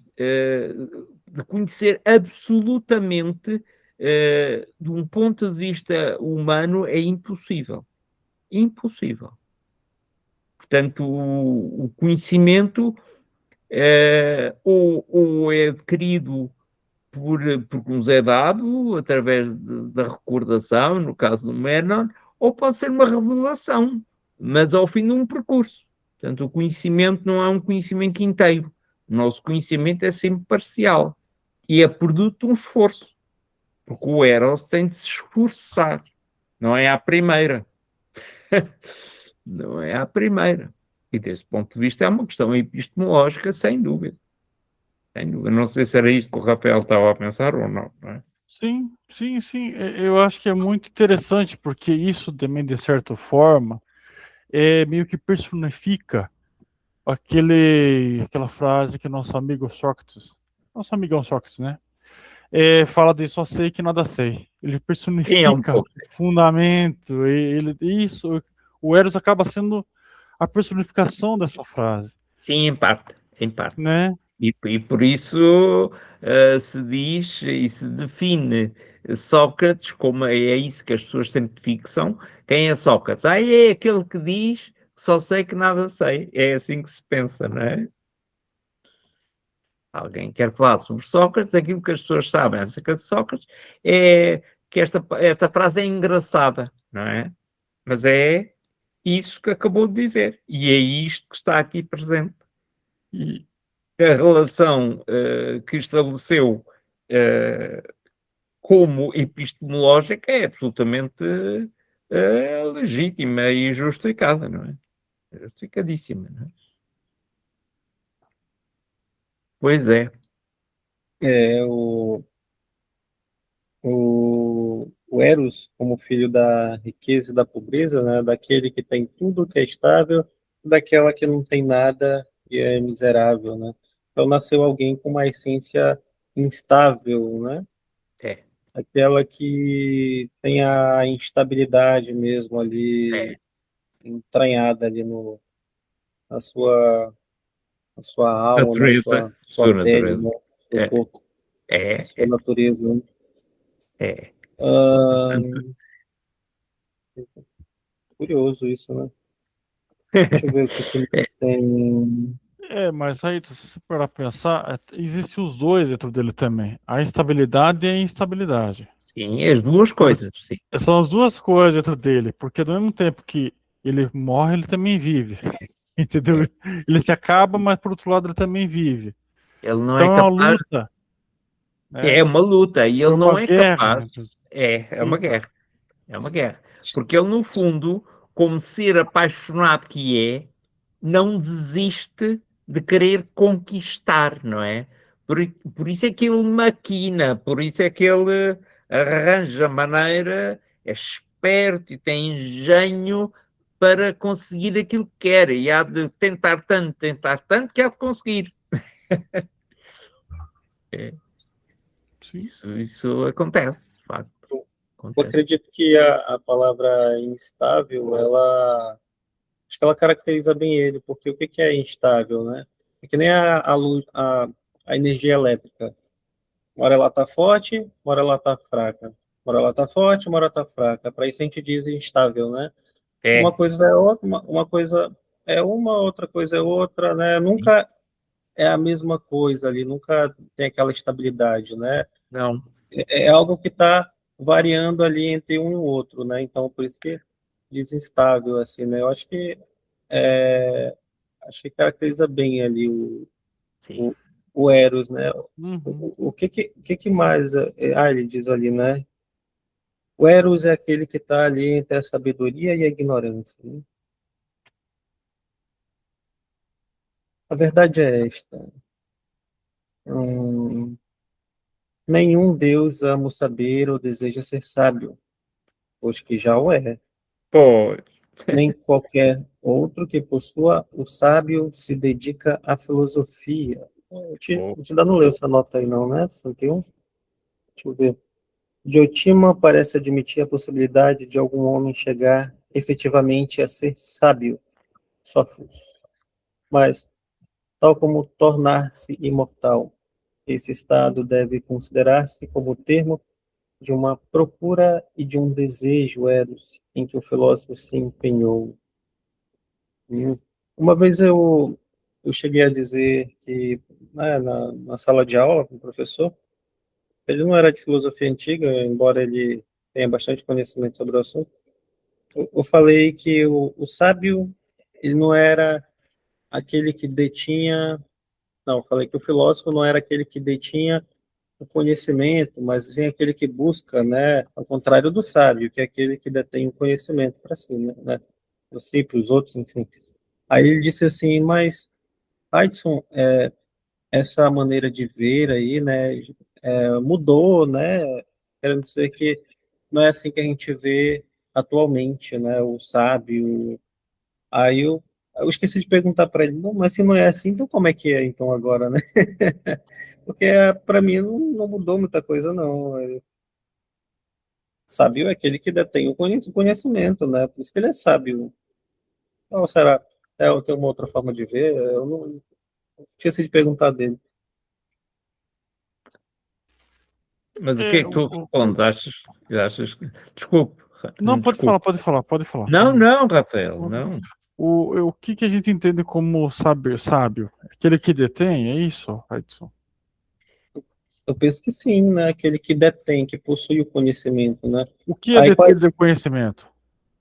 de conhecer absolutamente de um ponto de vista humano é impossível. Impossível. Portanto, o conhecimento ou é adquirido porque nos é dado através da recordação, no caso do Menon, ou pode ser uma revelação, mas ao fim de um percurso. Portanto, o conhecimento não é um conhecimento inteiro. O nosso conhecimento é sempre parcial e é produto de um esforço, porque o Eros tem de se esforçar, não é à primeira. Não é à primeira. E desse ponto de vista é uma questão epistemológica, sem dúvida. Sem dúvida. Não sei se era isto que o Rafael estava a pensar ou não, não é? Sim, sim, sim. Eu acho que é muito interessante, porque isso também, de certa forma, meio que personifica aquela frase que nosso amigo Sócrates, nosso amigão Sócrates, né? Fala de só sei que nada sei. Ele Sim, é um personifica pouco. o fundamento, o Eros acaba sendo a personificação dessa frase, Sim, em parte, em parte. né? E por isso se diz e se define Sócrates como é isso que as pessoas sempre fixam. Quem é Sócrates? É aquele que diz que só sei que nada sei. É assim que se pensa, não é? Alguém quer falar sobre Sócrates, aquilo que as pessoas sabem acerca de Sócrates é que esta frase é engraçada, não é? Mas é isso que acabou de dizer. E é isto que está aqui presente. E a relação que estabeleceu como epistemológica é absolutamente legítima e justificada, não é? Justificadíssima, não é? Pois é. É, o Eros, como filho da riqueza e da pobreza, né, daquele que tem tudo que é estável, daquela que não tem nada e é miserável, né? Então nasceu alguém com uma essência instável, né? É, Aquela que tem a instabilidade mesmo é. ali entranhada ali no, na sua alma, na Natureza, sua sua pele, natureza. no seu É, corpo, na é, sua natureza, né? é. Portanto, Ah, curioso isso, né? Deixa eu ver o que que é, tem. Mas aí, se você parar pra pensar, existem os dois dentro dele também, a estabilidade e a instabilidade. sim, as duas coisas, sim. São as duas coisas dentro dele, porque ao mesmo tempo que ele morre, ele também vive. Entendeu? É. Ele se acaba, mas por outro lado ele também vive. Ele não é Então é uma capaz, luta, é né? uma luta, e É ele uma não é guerra. capaz, é uma Sim, guerra. É uma guerra. Porque ele, no fundo, como ser apaixonado que é, não desiste de querer conquistar, não é? Por isso é que ele maquina, por isso é que ele arranja maneira, é esperto e tem engenho para conseguir aquilo que quer. E há de tentar tanto, que há de conseguir. É, sim. isso acontece, de facto. Eu Acontece. acredito que a palavra instável, ela acho que ela caracteriza bem ele, porque o que que é instável, né? É que nem a luz, a energia elétrica. Uma hora ela tá forte, uma hora ela tá fraca. Uma hora ela tá forte, uma hora tá fraca. Para isso a gente diz instável, né? Uma É, coisa é outra, uma coisa é uma, outra coisa é outra, né? Nunca é a mesma coisa ali, nunca tem aquela estabilidade, né? não. É algo que está variando ali entre um e o outro, né? Então, por isso que instável, assim, né? Eu acho que caracteriza bem ali Sim. o Eros, né? Uhum. O que que mais? Ele diz ali, né? O Eros é aquele que está ali entre a sabedoria e a ignorância, né? A verdade é esta. Hum, nenhum Deus ama o saber ou deseja ser sábio, pois que já o é. Pois. Nem qualquer outro que possua o sábio se dedica à filosofia. Oh. A gente ainda não leu essa nota aí, não, né? 61? Deixa eu ver. Diotima parece admitir a possibilidade de algum homem chegar efetivamente a ser sábio, Sófocles. Mas, tal como tornar-se imortal, esse estado deve considerar-se como o termo de uma procura e de um desejo, Eros, em que o filósofo se empenhou. E uma vez eu cheguei a dizer que, né, na sala de aula, com o professor, ele não era de filosofia antiga, embora ele tenha bastante conhecimento sobre o assunto. Eu falei que o sábio, ele não era aquele que detinha. Não, eu falei que o filósofo não era aquele que detinha o conhecimento, mas sim aquele que busca, né, ao contrário do sábio, que é aquele que detém o conhecimento para si, né, para si, para os outros, enfim. Aí ele disse assim, mas, Edson, essa maneira de ver aí, né, mudou, né, querendo dizer que não é assim que a gente vê atualmente, né, o sábio. Aí eu esqueci de perguntar para ele, não, mas se não é assim, então como é que é então agora, né? Porque para mim não mudou muita coisa, não. Sábio é aquele que detém o conhecimento, né? Por isso que ele é sábio. Ou será? Tem uma outra forma de ver? Eu não esqueci de perguntar dele. Mas o que é É, que tu respondes? Desculpe, não, pode falar, desculpe. pode falar, pode falar. Não, não, Rafael, O, não. o que que a gente entende como saber, sábio? Aquele que detém, é isso, Edson? Eu penso que sim, né? Aquele que detém, que possui o conhecimento, né? O que é Aí qual deter o conhecimento?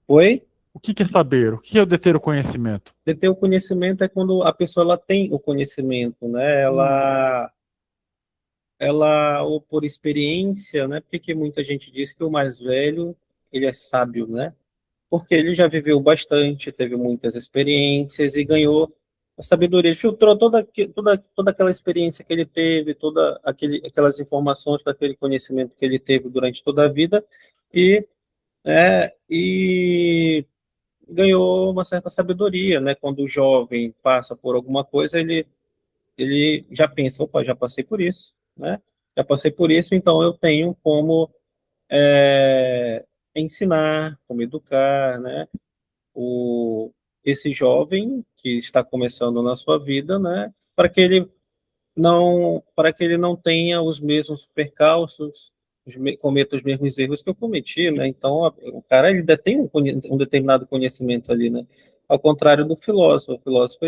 foi? O que que é saber? O que é deter o conhecimento? Deter o conhecimento é quando a pessoa ela tem o conhecimento, né? Hum, Ou por experiência, né? Porque muita gente diz que o mais velho, ele é sábio, né? Porque ele já viveu bastante, teve muitas experiências e ganhou a sabedoria. Ele filtrou toda aquela experiência que ele teve, aquelas informações, todo aquele conhecimento que ele teve durante toda a vida e, e ganhou uma certa sabedoria, né? Quando o jovem passa por alguma coisa, ele já pensa, opa, já passei por isso, né? Já passei por isso, então eu tenho como é, ensinar, como educar, né? O, esse jovem que está começando na sua vida, né? Para que ele não tenha os mesmos percalços, cometa os mesmos erros que eu cometi, né? Então, o cara ele detém um determinado conhecimento ali, né? Ao contrário do filósofo, o filósofo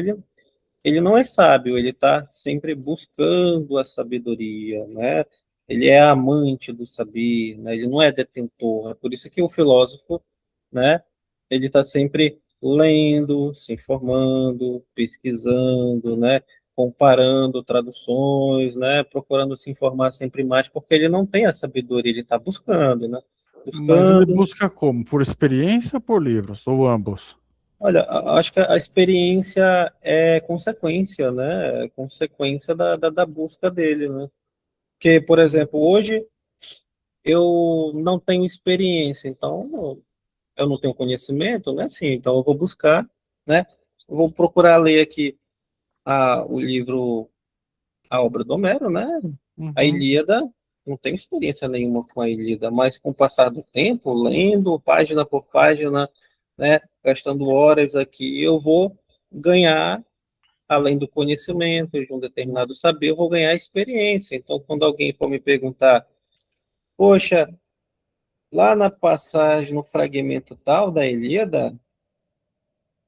ele não é sábio, ele está sempre buscando a sabedoria, né? Ele é amante do saber, né? Ele não é detentor. É por isso que o filósofo, né? Ele está sempre lendo, se informando, pesquisando, né? Comparando traduções, né? Procurando se informar sempre mais, porque ele não tem a sabedoria, ele está buscando, né? mas ele Buscando. busca como? Por experiência ou por livros? Ou ambos? Olha, acho que a experiência é consequência, né? É consequência da busca dele, né? Porque, por exemplo, hoje eu não tenho experiência, então eu não tenho conhecimento, né? Sim, então eu vou buscar, né? Eu vou procurar ler aqui o livro, a obra do Homero, né? A Uhum. Ilíada, não tenho experiência nenhuma com a Ilíada, mas com o passar do tempo, lendo página por página, né? Gastando horas aqui, eu vou ganhar além do conhecimento, de um determinado saber, eu vou ganhar experiência. Então, quando alguém for me perguntar, poxa, lá na passagem, no fragmento tal da Ilíada,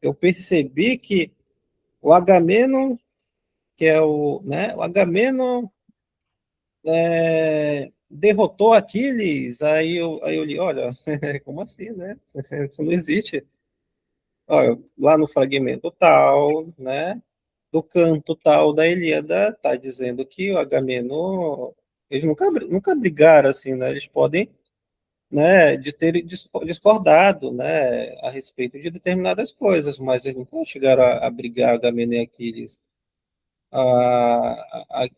eu percebi que o Agamenon, que é o Agamenon derrotou Aquiles? Aí eu li, olha, como assim, né? Isso não existe. Olha, lá no fragmento tal, né? Do canto tal da Ilíada, tá dizendo que o Agamenon, eles nunca brigaram assim, né? Eles podem, né, de ter discordado, né, a respeito de determinadas coisas, mas eles nunca chegaram a brigar, Agamenon e Aquiles.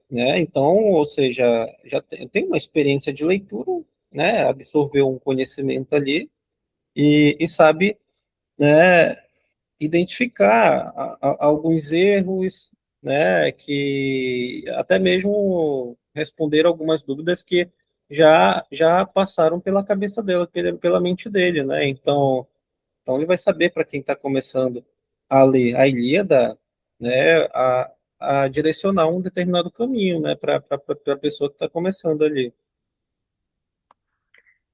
Né? Então, ou seja, já tem uma experiência de leitura, né? Absorveu um conhecimento ali e sabe, né, identificar alguns erros, né, que até mesmo responder algumas dúvidas que já passaram pela cabeça dela, pela mente dele, né? Então ele vai saber para quem está começando a ler a Ilíada, né, a direcionar um determinado caminho, né, para a pessoa que está começando ali.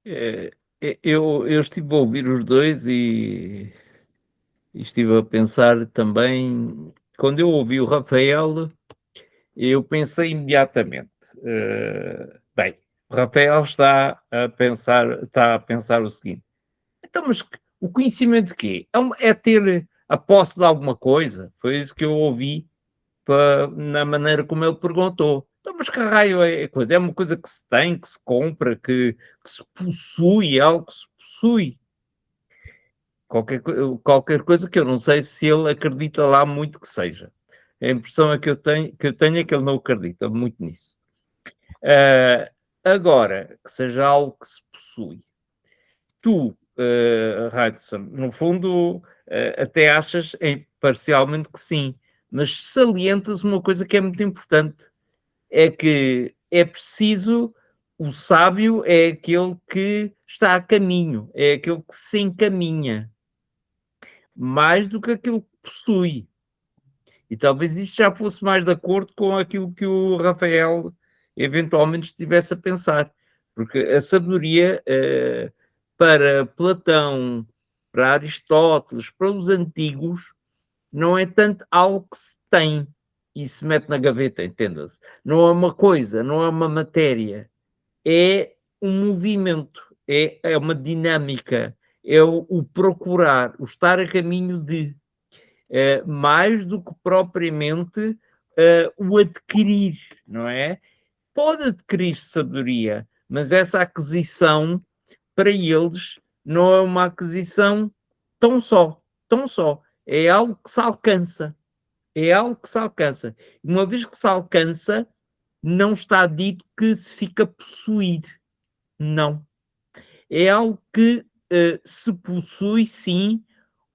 É, eu estive a ouvir os dois e estive a pensar também. Quando eu ouvi o Rafael, eu pensei imediatamente, bem, o Rafael está a pensar o seguinte: então, mas o conhecimento de quê? É ter a posse de alguma coisa? Foi isso que eu ouvi na maneira como ele perguntou. Então, mas que raio é coisa? É uma coisa que se tem, que se compra, que se possui, é algo que se possui. Qualquer coisa que eu não sei se ele acredita lá muito que seja. A impressão que eu tenho é que ele não acredita muito nisso. Agora, que seja algo que se possui. Tu, Hudson, no fundo, até achas parcialmente que sim, mas salientas uma coisa que é muito importante, é que é preciso, o sábio é aquele que está a caminho, é aquele que se encaminha, mais do que aquele que possui. E talvez isto já fosse mais de acordo com aquilo que o Rafael eventualmente estivesse a pensar. Porque a sabedoria, para Platão, para Aristóteles, para os antigos, não é tanto algo que se tem e se mete na gaveta, entenda-se. Não é uma coisa, não é uma matéria. É um movimento, é uma dinâmica, é o procurar, o estar a caminho de mais do que propriamente o adquirir, não é? Pode adquirir sabedoria, mas essa aquisição, para eles, não é uma aquisição tão só. É algo que se alcança. É algo que se alcança. Uma vez que se alcança, não está dito que se fica a possuir. Não. É algo que se possui, sim,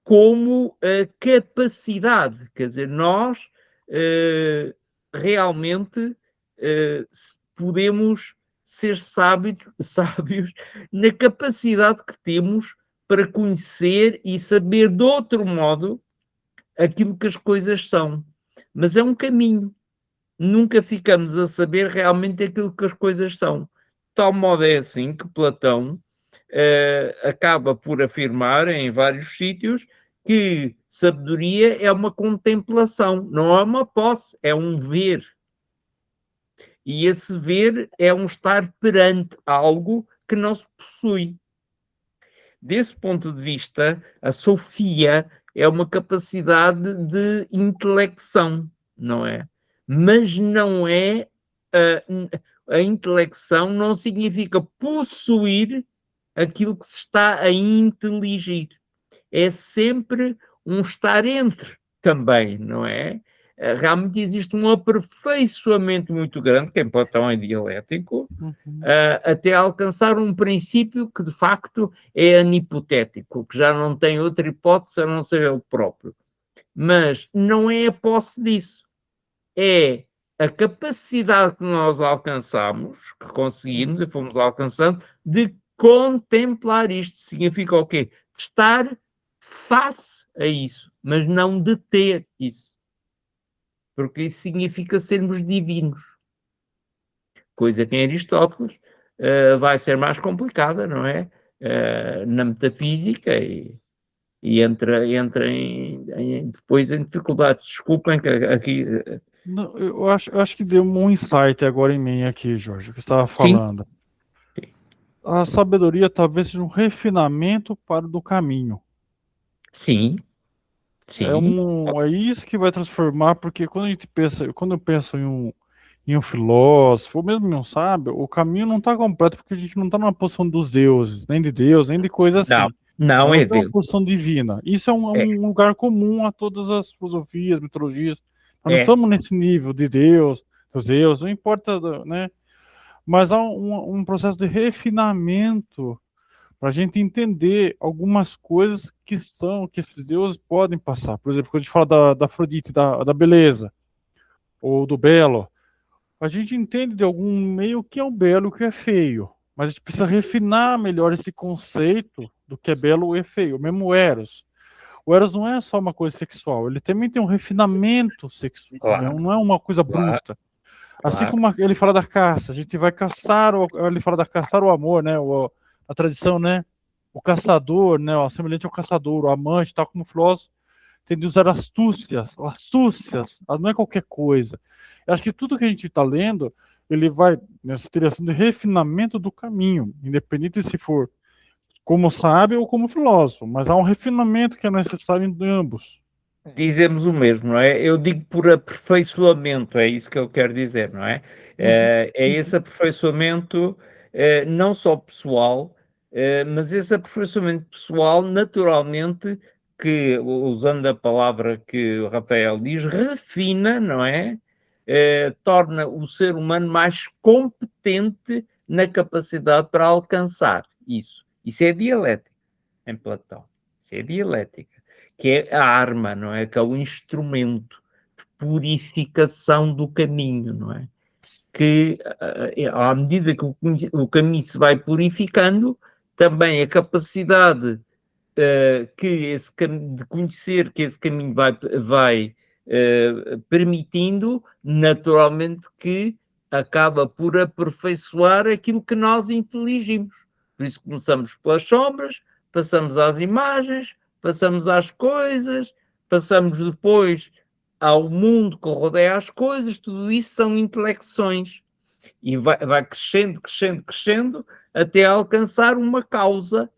como a capacidade, quer dizer, nós realmente podemos ser sábios na capacidade que temos para conhecer e saber de outro modo aquilo que as coisas são. Mas é um caminho. Nunca ficamos a saber realmente aquilo que as coisas são. De tal modo é assim que Platão acaba por afirmar em vários sítios que sabedoria é uma contemplação, não é uma posse, é um ver. E esse ver é um estar perante algo que não se possui. Desse ponto de vista, a Sofia é uma capacidade de intelecção, não é? Mas não é. A intelecção não significa possuir aquilo que se está a inteligir. É sempre um estar entre também, não é? Realmente existe um aperfeiçoamento muito grande, que em Platão é dialético, até alcançar um princípio que de facto é anipotético, que já não tem outra hipótese a não ser ele próprio. Mas não é a posse disso, é a capacidade que nós alcançamos, que conseguimos e fomos alcançando, de contemplar isto. Significa o quê? Estar face a isso, mas não de ter isso. Porque isso significa sermos divinos. Coisa que em Aristóteles vai ser mais complicada, não é? Na metafísica e entra depois em dificuldades. Desculpem que aqui. Não, eu acho que deu um insight agora em mim aqui, Jorge, o que você estava Sim, falando. a sabedoria talvez seja um refinamento para o do caminho. Sim, sim, É isso que vai transformar, porque quando eu penso em um filósofo, ou mesmo em um sábio, o caminho não está completo, porque a gente não está numa posição dos deuses, nem de Deus, nem de coisa não, assim. não Não é tem uma Deus. posição divina. Isso é É, um lugar comum a todas as filosofias, mitologias. Nós não é. estamos nesse nível de Deus, dos deuses, não importa, né? Mas há um processo de refinamento para a gente entender algumas coisas que esses deuses podem passar. Por exemplo, quando a gente fala da Afrodite, da beleza, ou do belo, a gente entende de algum meio o que é o belo e o que é feio. Mas a gente precisa refinar melhor esse conceito do que é belo e feio. Mesmo o Eros. O Eros não é só uma coisa sexual, ele também tem um refinamento sexual, Claro, não é uma coisa claro, bruta. Assim claro. como ele fala da caça, a gente vai caçar, ele fala da caçar o amor, né? A tradição, né? O caçador, né? O semelhante ao caçador, o amante, tal como filósofo, tem de usar astúcias, não é qualquer coisa. Eu acho que tudo que a gente está lendo, ele vai nessa direção de refinamento do caminho, independente se for como sábio ou como filósofo, mas há um refinamento que é necessário em ambos. Dizemos o mesmo, não é? Eu digo por aperfeiçoamento, é isso que eu quero dizer, não é? Uhum. É esse aperfeiçoamento, não só pessoal, mas esse aperfeiçoamento pessoal, naturalmente, que, usando a palavra que o Rafael diz, refina, não é? Torna o ser humano mais competente na capacidade para alcançar isso. Isso é dialética em Platão. Isso é dialética, que é a arma, não é? Que é o instrumento de purificação do caminho, não é? Que à medida que o caminho se vai purificando, também a capacidade de conhecer que esse caminho vai permitindo, naturalmente que acaba por aperfeiçoar aquilo que nós inteligimos. Por isso começamos pelas sombras, passamos às imagens, passamos às coisas, passamos depois ao mundo que rodeia as coisas, tudo isso são intelecções. E vai crescendo, crescendo, crescendo, até alcançar uma causa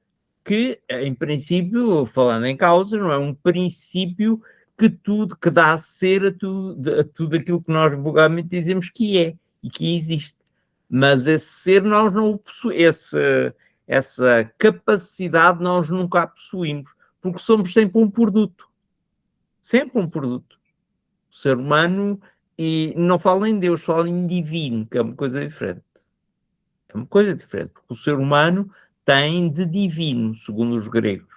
que, em princípio, falando em causa, não é um princípio que dá a ser a tudo aquilo que nós vulgarmente dizemos que é e que existe. Mas esse ser nós não o possuímos, essa capacidade nós nunca a possuímos, porque somos sempre um produto. Sempre um produto. O ser humano, e não falo em Deus, falo em divino, que é uma coisa diferente. É uma coisa diferente, porque o ser humano tem de divino, segundo os gregos.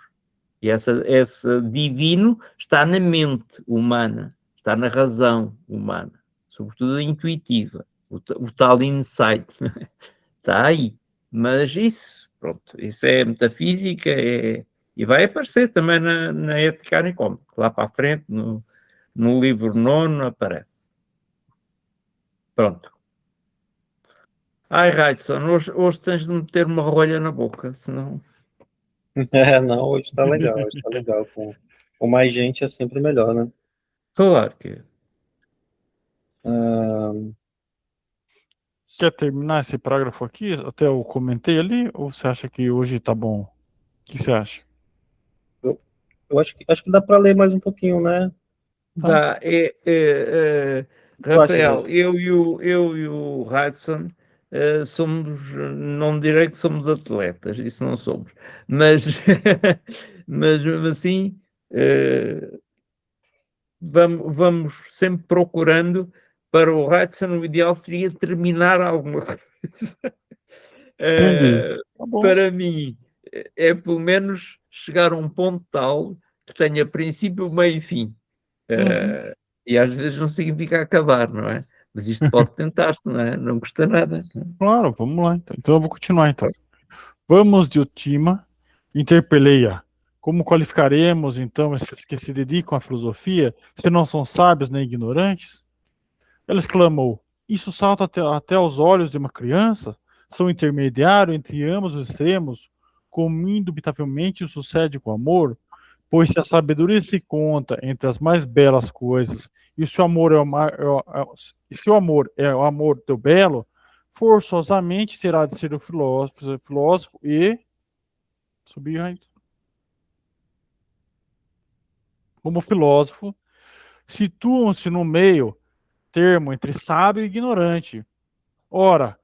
E esse divino está na mente humana, está na razão humana, sobretudo a intuitiva, o tal insight, está aí. Mas isso, pronto, isso é metafísica e vai aparecer também na Ética Nicômica, lá para a frente, no livro nono aparece. Pronto. Ai, Raidson, hoje tens de meter uma rolha na boca, senão... Não, hoje tá legal. Com mais gente é sempre melhor, né? Claro que... Ah, Quer terminar esse parágrafo aqui? Até eu comentei ali, ou você acha que hoje tá bom? O que você acha? eu, eu acho que dá para ler mais um pouquinho, né? Tá? Dá, Tu acha, Rafael, Jorge? eu e o Hudson somos, não direi que somos atletas, isso não somos, mas, mas mesmo assim vamos sempre procurando. Para o Hudson, o ideal seria terminar alguma coisa. Entendi. Eh, Tá bom. para mim, é pelo menos chegar a um ponto tal que tenha princípio, meio e fim. Uhum. E às vezes não significa acabar, não é? Mas isto pode tentar-se, não é? Não custa nada. Claro, vamos lá então. Então eu vou continuar então. Vamos de Utima, interpelei-a. Como qualificaremos então esses que se dedicam à filosofia, se não são sábios nem ignorantes? Ela exclamou: Isso salta até aos olhos de uma criança? São intermediário entre ambos os extremos, como indubitavelmente sucede com o amor? Pois se a sabedoria se conta entre as mais belas coisas, e se o amor é o amor do belo, forçosamente terá de ser o filósofo e subir aí. Como filósofo, situam-se no meio termo entre sábio e ignorante. Ora,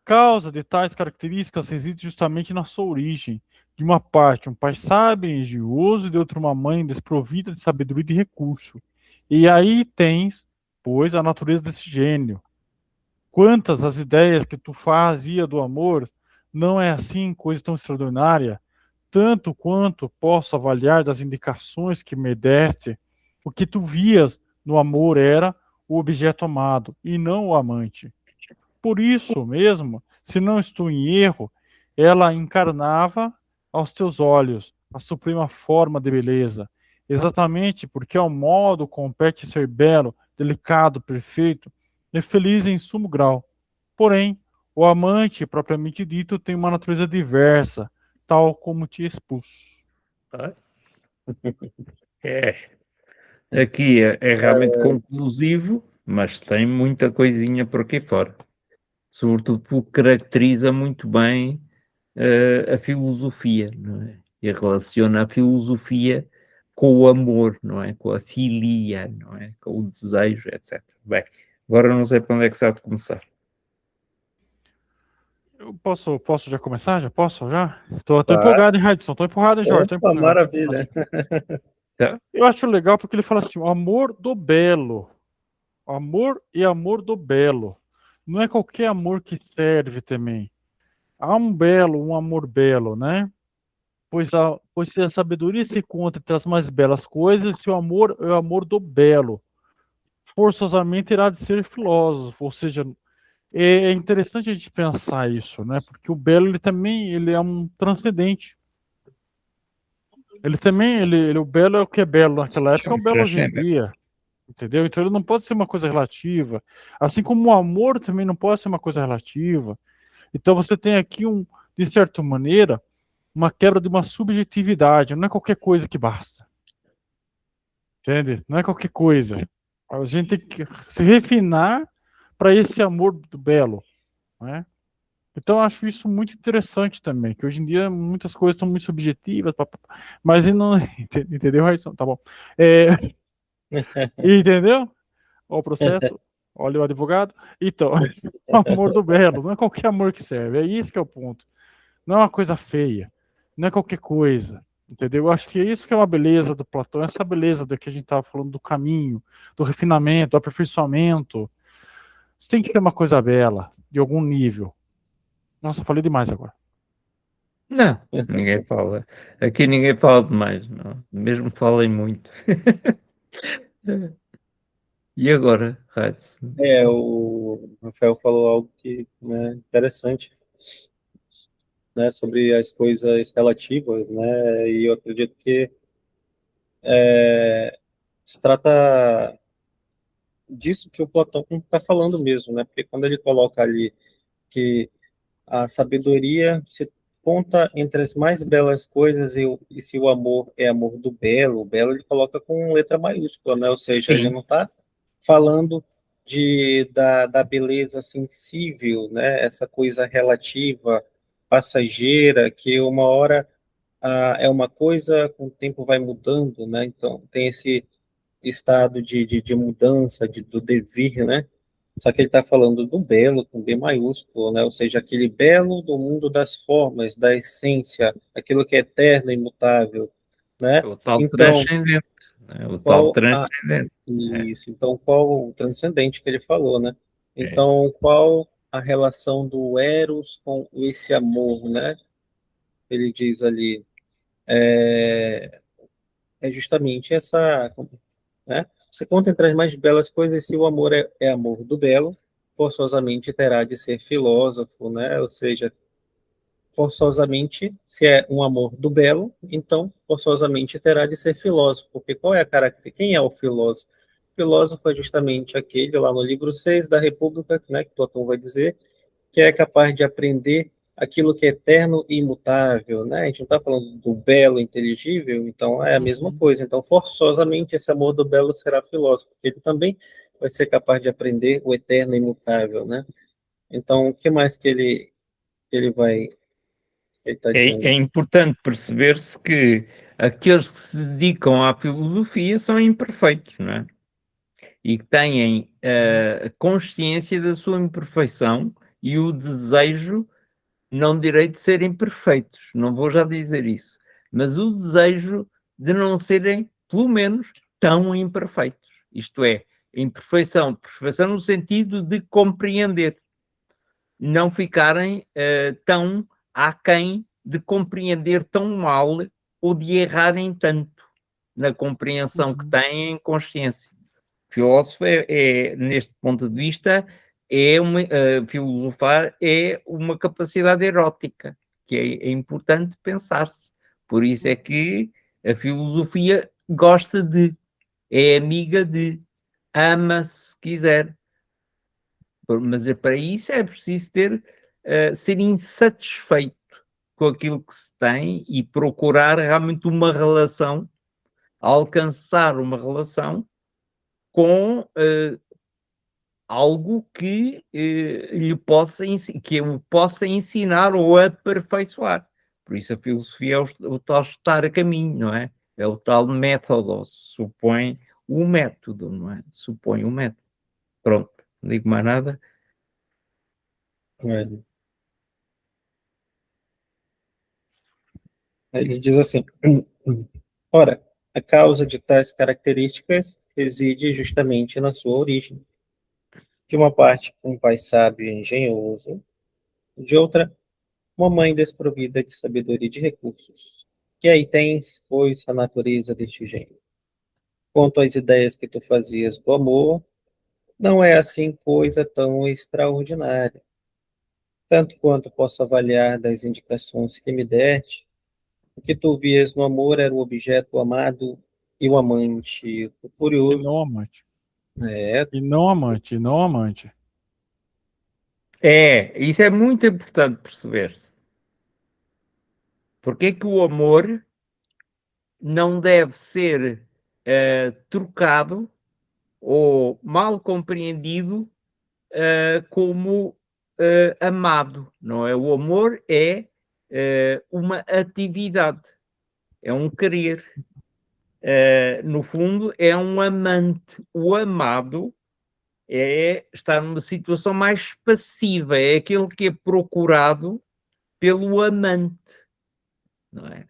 causa de tais características reside justamente na sua origem. De uma parte, um pai sábio e engenhoso, e de outra, uma mãe desprovida de sabedoria e de recurso. E aí tens, pois, a natureza desse gênio. Quantas as ideias que tu fazia do amor, não é assim coisa tão extraordinária? Tanto quanto posso avaliar das indicações que me deste, o que tu vias no amor era o objeto amado e não o amante. Por isso mesmo, se não estou em erro, ela encarnava aos teus olhos a suprema forma de beleza, exatamente porque ao modo compete ser belo, delicado, perfeito e feliz em sumo grau. Porém, o amante, propriamente dito, tem uma natureza diversa, tal como te expus. É, aqui é realmente conclusivo, mas tem muita coisinha por aqui fora. Sobretudo porque caracteriza muito bem a filosofia, não é? E relaciona a filosofia com o amor, não é? Com a filia, não é? Com o desejo, etc. Bem, agora não sei para onde é que se há de começar. Eu posso já começar? Já posso? Já? Tô Claro. empolgado, hein, Radisson? Tô empolgado, hein, Jorge? Tô Opa, empolgado. maravilha. Tá? Eu acho legal porque ele fala assim, o amor do belo. Amor e amor do belo. Não é qualquer amor que serve também. Há um amor belo, né? Pois se a sabedoria se encontra entre as mais belas coisas, se o amor é o amor do belo, forçosamente irá de ser filósofo. Ou seja, é interessante a gente pensar isso, né? Porque o belo ele também ele é um transcendente. Ele também, o belo é o que é belo naquela época, é um belo hoje em dia. Entendeu? Então ele não pode ser uma coisa relativa. Assim como o amor também não pode ser uma coisa relativa. Então você tem aqui de certa maneira, uma quebra de uma subjetividade. Não é qualquer coisa que basta. Entende? Não é qualquer coisa. A gente tem que se refinar para esse amor do belo, né? Então eu acho isso muito interessante também, que hoje em dia muitas coisas estão muito subjetivas, mas não entendeu, Raíssa? Tá bom. Entendeu? Olha o processo, olha o advogado. Então, o amor do belo, não é qualquer amor que serve, é isso que é o ponto. Não é uma coisa feia, não é qualquer coisa, entendeu? Eu acho que é isso que é uma beleza do Platão, essa beleza do que a gente estava falando do caminho, do refinamento, do aperfeiçoamento. Isso tem que ser uma coisa bela, de algum nível. Nossa, falei demais agora. Não, ninguém fala. Aqui ninguém fala demais, não. Mesmo que falem muito. E agora, Hades? O Rafael falou algo que, né, interessante, né, sobre as coisas relativas, né, e eu acredito que se trata disso que o Platão está falando mesmo, né, porque quando ele coloca ali que a sabedoria se conta entre as mais belas coisas e se o amor é amor do belo, o belo ele coloca com letra maiúscula, né? Ou seja, ele Sim. não está falando da beleza sensível, né? Essa coisa relativa, passageira, que uma hora é uma coisa, com o tempo vai mudando, né? Então tem esse estado de mudança, do devir, né? Só que ele está falando do belo com B maiúsculo, né? Ou seja, aquele belo do mundo das formas, da essência, aquilo que é eterno e imutável, né? É o tal Então, transcendente. É o tal qual a transcendente. É, isso? Então, qual o transcendente que ele falou, né? é. Então, qual a relação do Eros com esse amor, né? Ele diz ali é justamente essa, né? Se conta entre as mais belas coisas, se o amor é amor do belo, forçosamente terá de ser filósofo, né? Ou seja, forçosamente, se é um amor do belo, então forçosamente terá de ser filósofo, porque qual é a característica? Quem é o filósofo? O filósofo é justamente aquele lá no livro 6 da República, né, que Platão vai dizer, que é capaz de aprender aquilo que é eterno e imutável, né? A gente não está falando do belo inteligível, então é a mesma Uhum. coisa. Então, forçosamente, esse amor do belo será filósofo, porque ele também vai ser capaz de aprender o eterno e imutável, né? Então, o que mais que ele vai está dizendo É aqui? importante perceber-se que aqueles que se dedicam à filosofia são imperfeitos, não é? E que têm consciência da sua imperfeição e o desejo, não direi de serem perfeitos, não vou já dizer isso, mas o desejo de não serem, pelo menos, tão imperfeitos. Isto é, imperfeição, perfeição no sentido de compreender, não ficarem tão aquém de compreender tão mal ou de errarem tanto na compreensão que têm em consciência. Filósofo neste ponto de vista, filosofar é uma capacidade erótica, que é importante pensar-se. Por isso é que a filosofia gosta de, é amiga de, ama se quiser. Mas para isso é preciso ser insatisfeito com aquilo que se tem e procurar realmente uma relação, alcançar uma relação com algo que lhe possa, que eu possa ensinar ou aperfeiçoar. Por isso a filosofia é o tal estar a caminho, não é? É o tal método, supõe o método, não é? Supõe o método. Pronto, não digo mais nada. É. Ele diz assim: ora, a causa de tais características reside justamente na sua origem. De uma parte, um pai sábio e engenhoso, de outra, uma mãe desprovida de sabedoria e de recursos. E aí tens, pois, a natureza deste gênero. Quanto às ideias que tu fazias do amor, não é assim coisa tão extraordinária. Tanto quanto posso avaliar das indicações que me deste, o que tu vias no amor era o objeto amado e o amante. O E curioso não amante. é, E não amante, e não amante. Isso é muito importante perceber-se. Porque é que o amor não deve ser trocado ou mal compreendido como amado, não é? O amor é uma atividade, é um querer. No fundo, é um amante. O amado está numa situação mais passiva, é aquele que é procurado pelo amante, não é?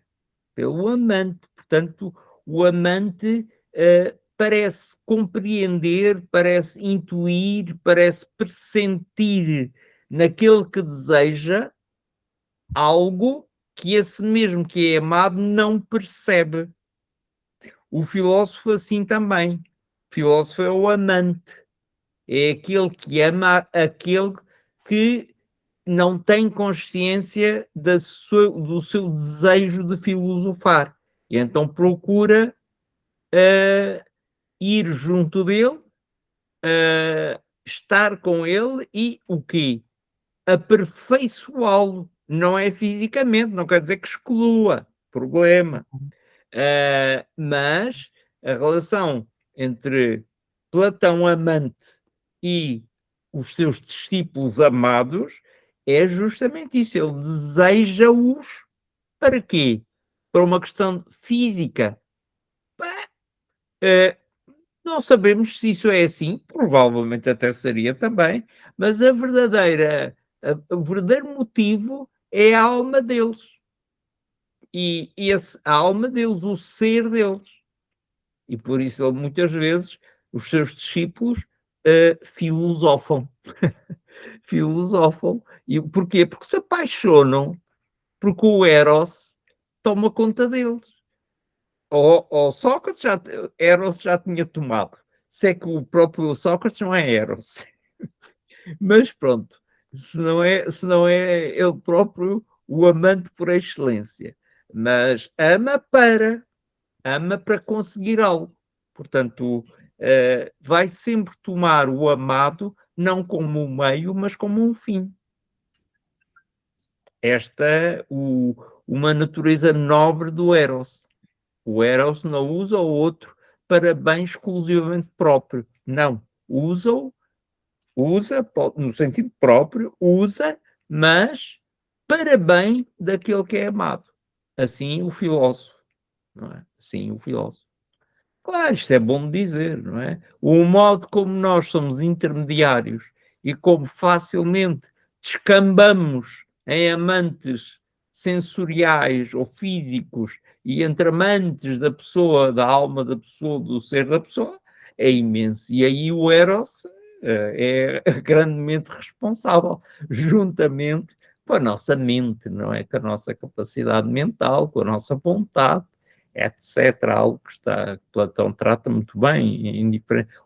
Pelo amante. Portanto, o amante parece compreender, parece intuir, parece pressentir naquele que deseja algo que esse mesmo que é amado não percebe. O filósofo assim também. O filósofo é o amante. É aquele que ama aquele que não tem consciência do seu desejo de filosofar. E então procura ir junto dele, estar com ele e o quê? Aperfeiçoá-lo. Não é fisicamente, não quer dizer que exclua. Problema. Mas a relação entre Platão amante e os seus discípulos amados é justamente isso. Ele deseja-os para quê? Para uma questão física. Uh, não sabemos se isso é assim, provavelmente até seria também, mas o verdadeiro motivo é a alma deles. E a alma deles, o ser deles. E por isso ele, muitas vezes os seus discípulos filosofam. Filosofam. E porquê? Porque se apaixonam, porque o Eros toma conta deles. Ou Sócrates Eros já tinha tomado. Se é que o próprio Sócrates não é Eros. Mas pronto, se não é ele próprio o amante por excelência. Mas ama para conseguir algo. Portanto, vai sempre tomar o amado não como um meio, mas como um fim. Uma natureza nobre do Eros. O Eros não usa o outro para bem exclusivamente próprio. Não. Usa-o Usa, no sentido próprio, usa, mas para bem daquele que é amado. Assim o filósofo, não é? Assim o filósofo. Claro, isto é bom de dizer, não é? O modo como nós somos intermediários e como facilmente descambamos em amantes sensoriais ou físicos e entre amantes da pessoa, da alma da pessoa, do ser da pessoa, é imenso. E aí o Eros é grandemente responsável, juntamente com a nossa mente, não é? Com a nossa capacidade mental, com a nossa vontade, etc. Algo que Platão trata muito bem,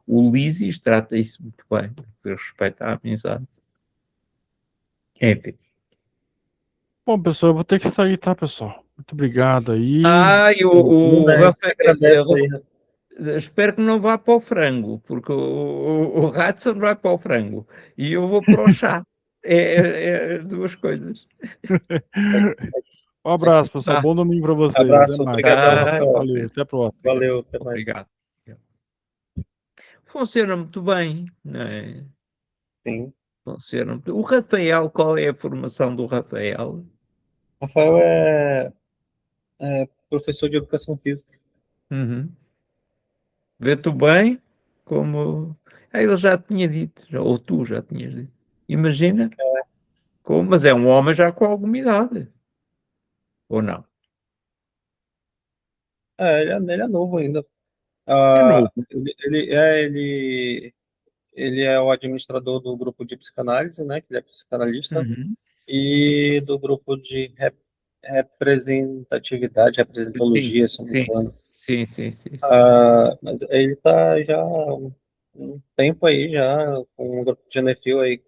o Lísias trata isso muito bem, com respeito à amizade. Enfim. Bom, pessoal, eu vou ter que sair, tá, pessoal? Muito obrigado aí. E o Né? Rafael, Agradece aí, né? espero que não vá para o frango, porque o Hudson vai para o frango e eu vou para o chá. É as duas coisas. Um abraço, pessoal. Tá, Bom domingo para vocês. Até Abraço, mais. obrigadão, tá, Rafael. Valeu, até a próxima. Valeu, até mais. obrigado. Funciona muito bem, não é? Sim. Funciona muito. O Rafael, qual é a formação do Rafael? Rafael é professor de educação física. Uhum. Vê-te bem, como ele já tinha dito, ou tu já tinhas dito. Imagina, mas é um homem já com alguma idade, ou não? Ele é novo ainda. É novo. Ele é o administrador do grupo de psicanálise, né? Que ele é psicanalista, Uhum. e do grupo de representatividade, Sim, representologia, se não me sim, engano. sim, sim, sim, sim. Mas ele está já há um tempo aí, já com um grupo de Genefil aí,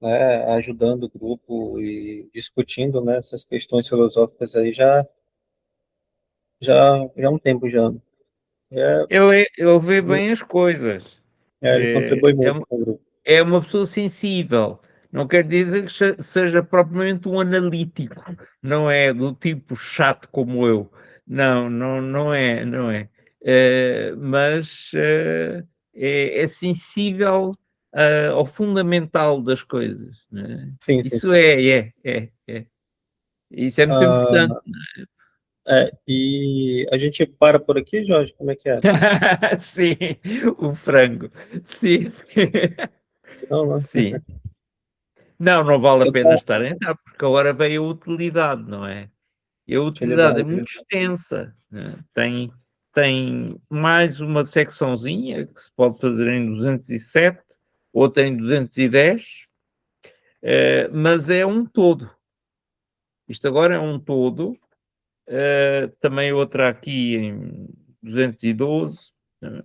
né? Ajudando o grupo e discutindo, né? Essas questões filosóficas aí já há um tempo já. É, Ele vê bem as coisas. ele É, contribui é, muito com o grupo. é uma pessoa sensível. Não quer dizer que seja propriamente um analítico. Não é do tipo chato como eu. Não, não, não é, não é. Mas é sensível ao fundamental das coisas, né? Sim, sim, Isso sim. é. Isso é muito importante. Ah, e a gente para por aqui, Jorge? Como é que é? Sim, o frango. Sim, sim. Não, não. Sim. Não, não vale a Eu pena tava estar em etapa, porque agora veio a utilidade, não é? E a utilidade é utilidade. muito extensa, né? Tem mais uma secçãozinha que se pode fazer em 207, outra em 210, mas é um todo. Isto agora é um todo, também outra aqui em 212, né?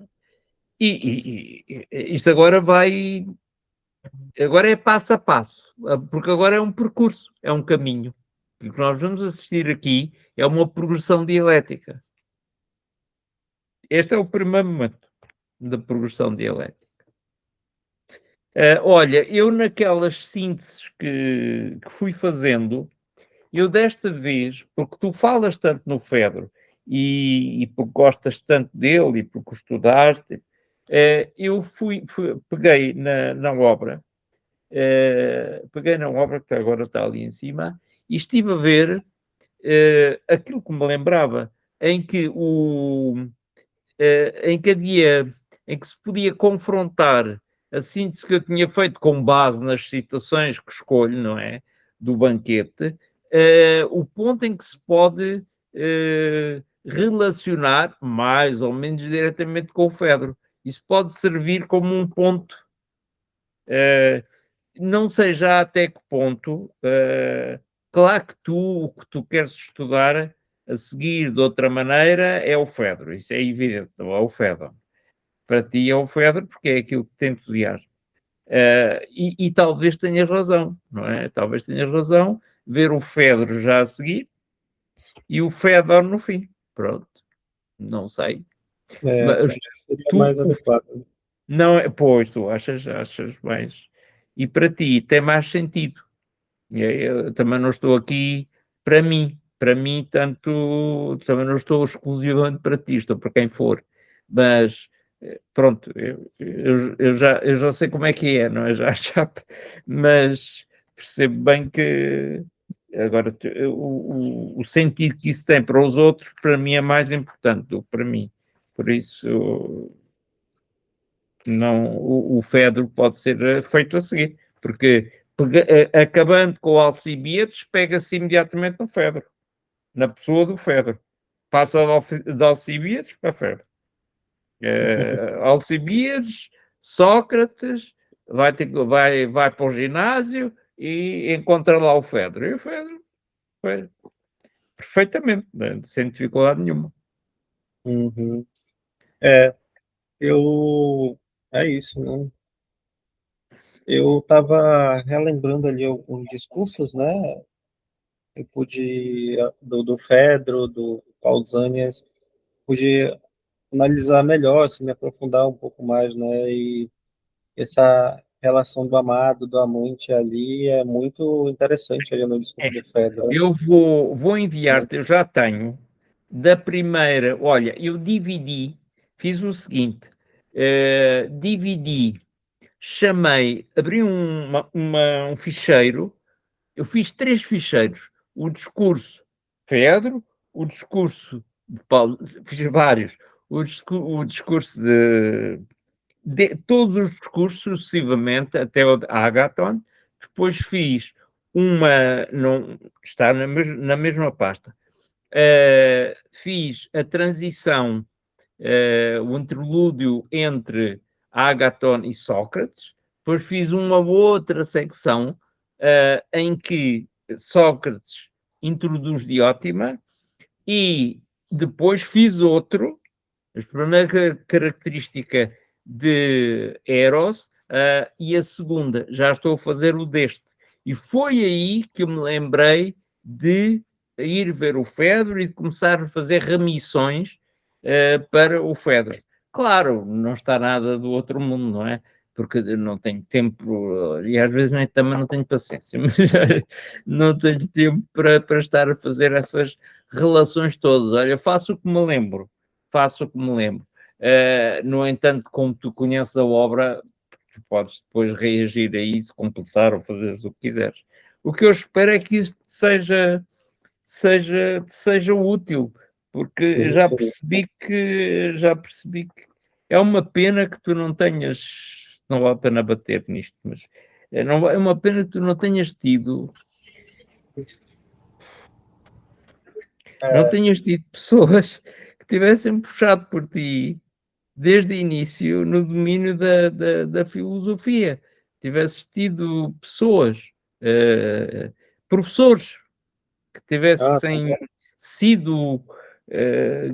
Isto agora é passo a passo, porque agora é um percurso, é um caminho. E o que nós vamos assistir aqui é uma progressão dialética. Este é o primeiro momento da progressão dialética. Olha, eu naquelas sínteses que fui fazendo, eu desta vez, porque tu falas tanto no Fedro e porque gostas tanto dele e porque o estudaste, eu peguei na obra, que agora está ali em cima, e estive a ver aquilo que me lembrava, em que em que em que se podia confrontar a síntese que eu tinha feito com base nas citações que escolho, não é? Do banquete, o ponto em que se pode relacionar mais ou menos diretamente com o Fedro. Isso pode servir como um ponto, não sei já até que ponto, claro que o que tu queres estudar a seguir de outra maneira é o Fedro, isso é evidente, é o Fedro. Para ti é o Fedro porque é aquilo que te entusiasma. E talvez tenhas razão, não é? Talvez tenhas razão, ver o Fedro já a seguir e o Fedor no fim. Pronto, não sei. Mas Acho que seria tu, mais adequado, né? não é, pois, tu achas mais. E para ti tem mais sentido. Eu também não estou aqui para mim, tanto também não estou exclusivamente para ti, estou para quem for, mas pronto, eu já sei como é que é, não é? Mas percebo bem que agora o sentido que isso tem para os outros, para mim, é mais importante do que para mim. Por isso, não, o Fedro pode ser feito a seguir, porque acabando com o Alcibiades, pega-se imediatamente no Fedro, na pessoa do Fedro. Passa de Alcibiades para Fedro. Alcibiades, Sócrates, vai para o ginásio e encontra lá o Fedro. E o Fedro foi perfeitamente, sem dificuldade nenhuma. Uhum. É, eu. É isso, né? Eu estava relembrando ali alguns discursos, né? Eu pude, do Fedro, do Pausanias, pude analisar melhor, assim, me aprofundar um pouco mais, né? E essa relação do amado, do amante ali é muito interessante ali no É, discurso do Fedro, eu vou né? enviar-te, eu já tenho, da primeira, olha, eu dividi, fiz o seguinte, dividi, abri um ficheiro. Eu fiz 3 ficheiros. O discurso Fedro, o discurso de Paulo, fiz vários. O discurso de todos os discursos sucessivamente até o de Agathon. Depois fiz uma, não está na mesma pasta. Fiz a transição, o interlúdio entre Agathon e Sócrates. Depois fiz uma outra secção em que Sócrates introduz Diótima e depois fiz outro, a primeira característica de Eros e a segunda, já estou a fazer o deste. E foi aí que eu me lembrei de ir ver o Fedro e de começar a fazer remissões para o Fedro. Claro, não está nada do outro mundo, não é? Porque eu não tenho tempo, e às vezes nem, também não tenho paciência, mas não tenho tempo para estar a fazer essas relações todas. Olha, faço o que me lembro, faço o que me lembro. No entanto, como tu conheces a obra, tu podes depois reagir a isso, completar ou fazer o que quiseres. O que eu espero é que isto seja útil, porque Sim, sim. já percebi que é uma pena que tu não tenhas, não vale a pena bater nisto, mas é uma pena que tu não tenhas tido, não É, tenhas tido pessoas que tivessem puxado por ti desde o início no domínio da filosofia. Tivesses tido pessoas, professores, que ah, tivessem sido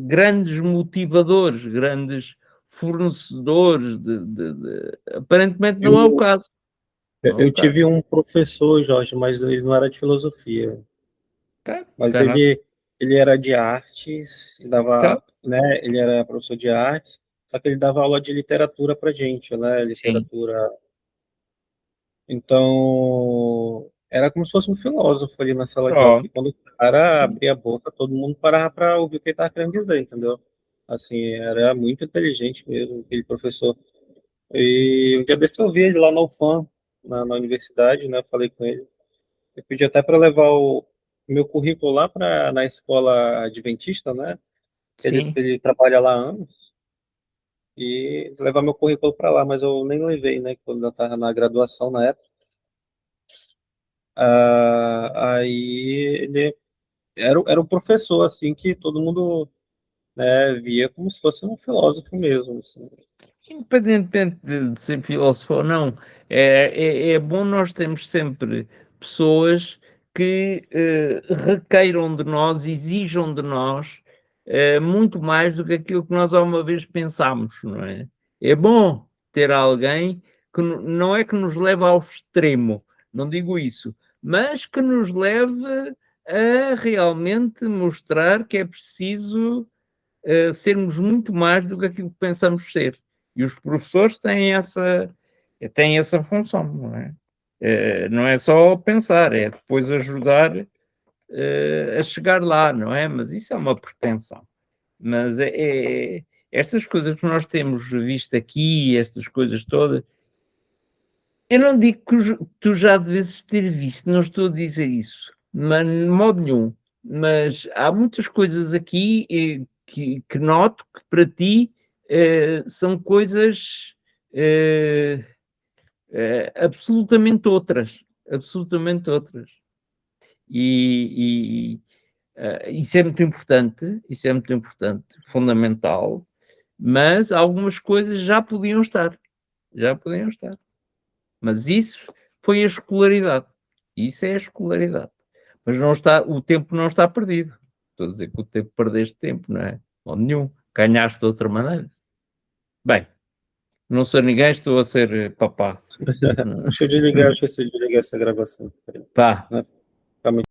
grandes motivadores, grandes fornecedores Aparentemente não é o eu, caso. Não é o eu caso. tive um professor, Jorge, mas ele não era de filosofia, Tá, mas tá, nada. ele era de artes, Tá, dava, né? Ele era professor de artes, só que ele dava aula de literatura para gente, né? sim. Literatura. Então, era como se fosse um filósofo ali na sala de aula, que Pronto. quando o cara abria a boca, todo mundo parava para ouvir o que ele estava querendo dizer, entendeu? Assim, era muito inteligente mesmo, aquele professor. E um dia desse eu vi ele lá na UFAM, na universidade, né? Falei com ele. Eu pedi até para levar o meu currículo lá na escola adventista, né? Sim. Ele trabalha lá há anos. E levar meu currículo para lá, mas eu nem levei, né? Quando eu estava na graduação na época. Aí ele era um professor, assim, que todo mundo, né, via como se fosse um filósofo mesmo, assim. Independentemente de ser filósofo ou não, é bom nós termos sempre pessoas que requeiram de nós, exijam de nós muito mais do que aquilo que nós alguma vez pensámos, não é? É bom ter alguém que não é que nos leve ao extremo, não digo isso, mas que nos leve a realmente mostrar que é preciso sermos muito mais do que aquilo que pensamos ser. E os professores têm essa função, não é? Não é só pensar, é depois ajudar a chegar lá, não é? Mas isso é uma pretensão. Mas estas coisas que nós temos visto aqui, estas coisas todas, eu não digo que tu já devesses ter visto, não estou a dizer isso, mas de modo nenhum. Mas há muitas coisas aqui que noto que para ti são coisas absolutamente outras. Absolutamente outras. E isso é muito importante, fundamental, mas algumas coisas já podiam estar. Mas isso foi a escolaridade. Isso é a escolaridade. Mas não está, o tempo não está perdido. Estou a dizer que o tempo perdeste tempo, não é? Ou nenhum. Ganhaste de outra maneira. Bem, não sou ninguém, estou a ser papá. Deixa eu desligar essa gravação. Pá. Vai ficar muito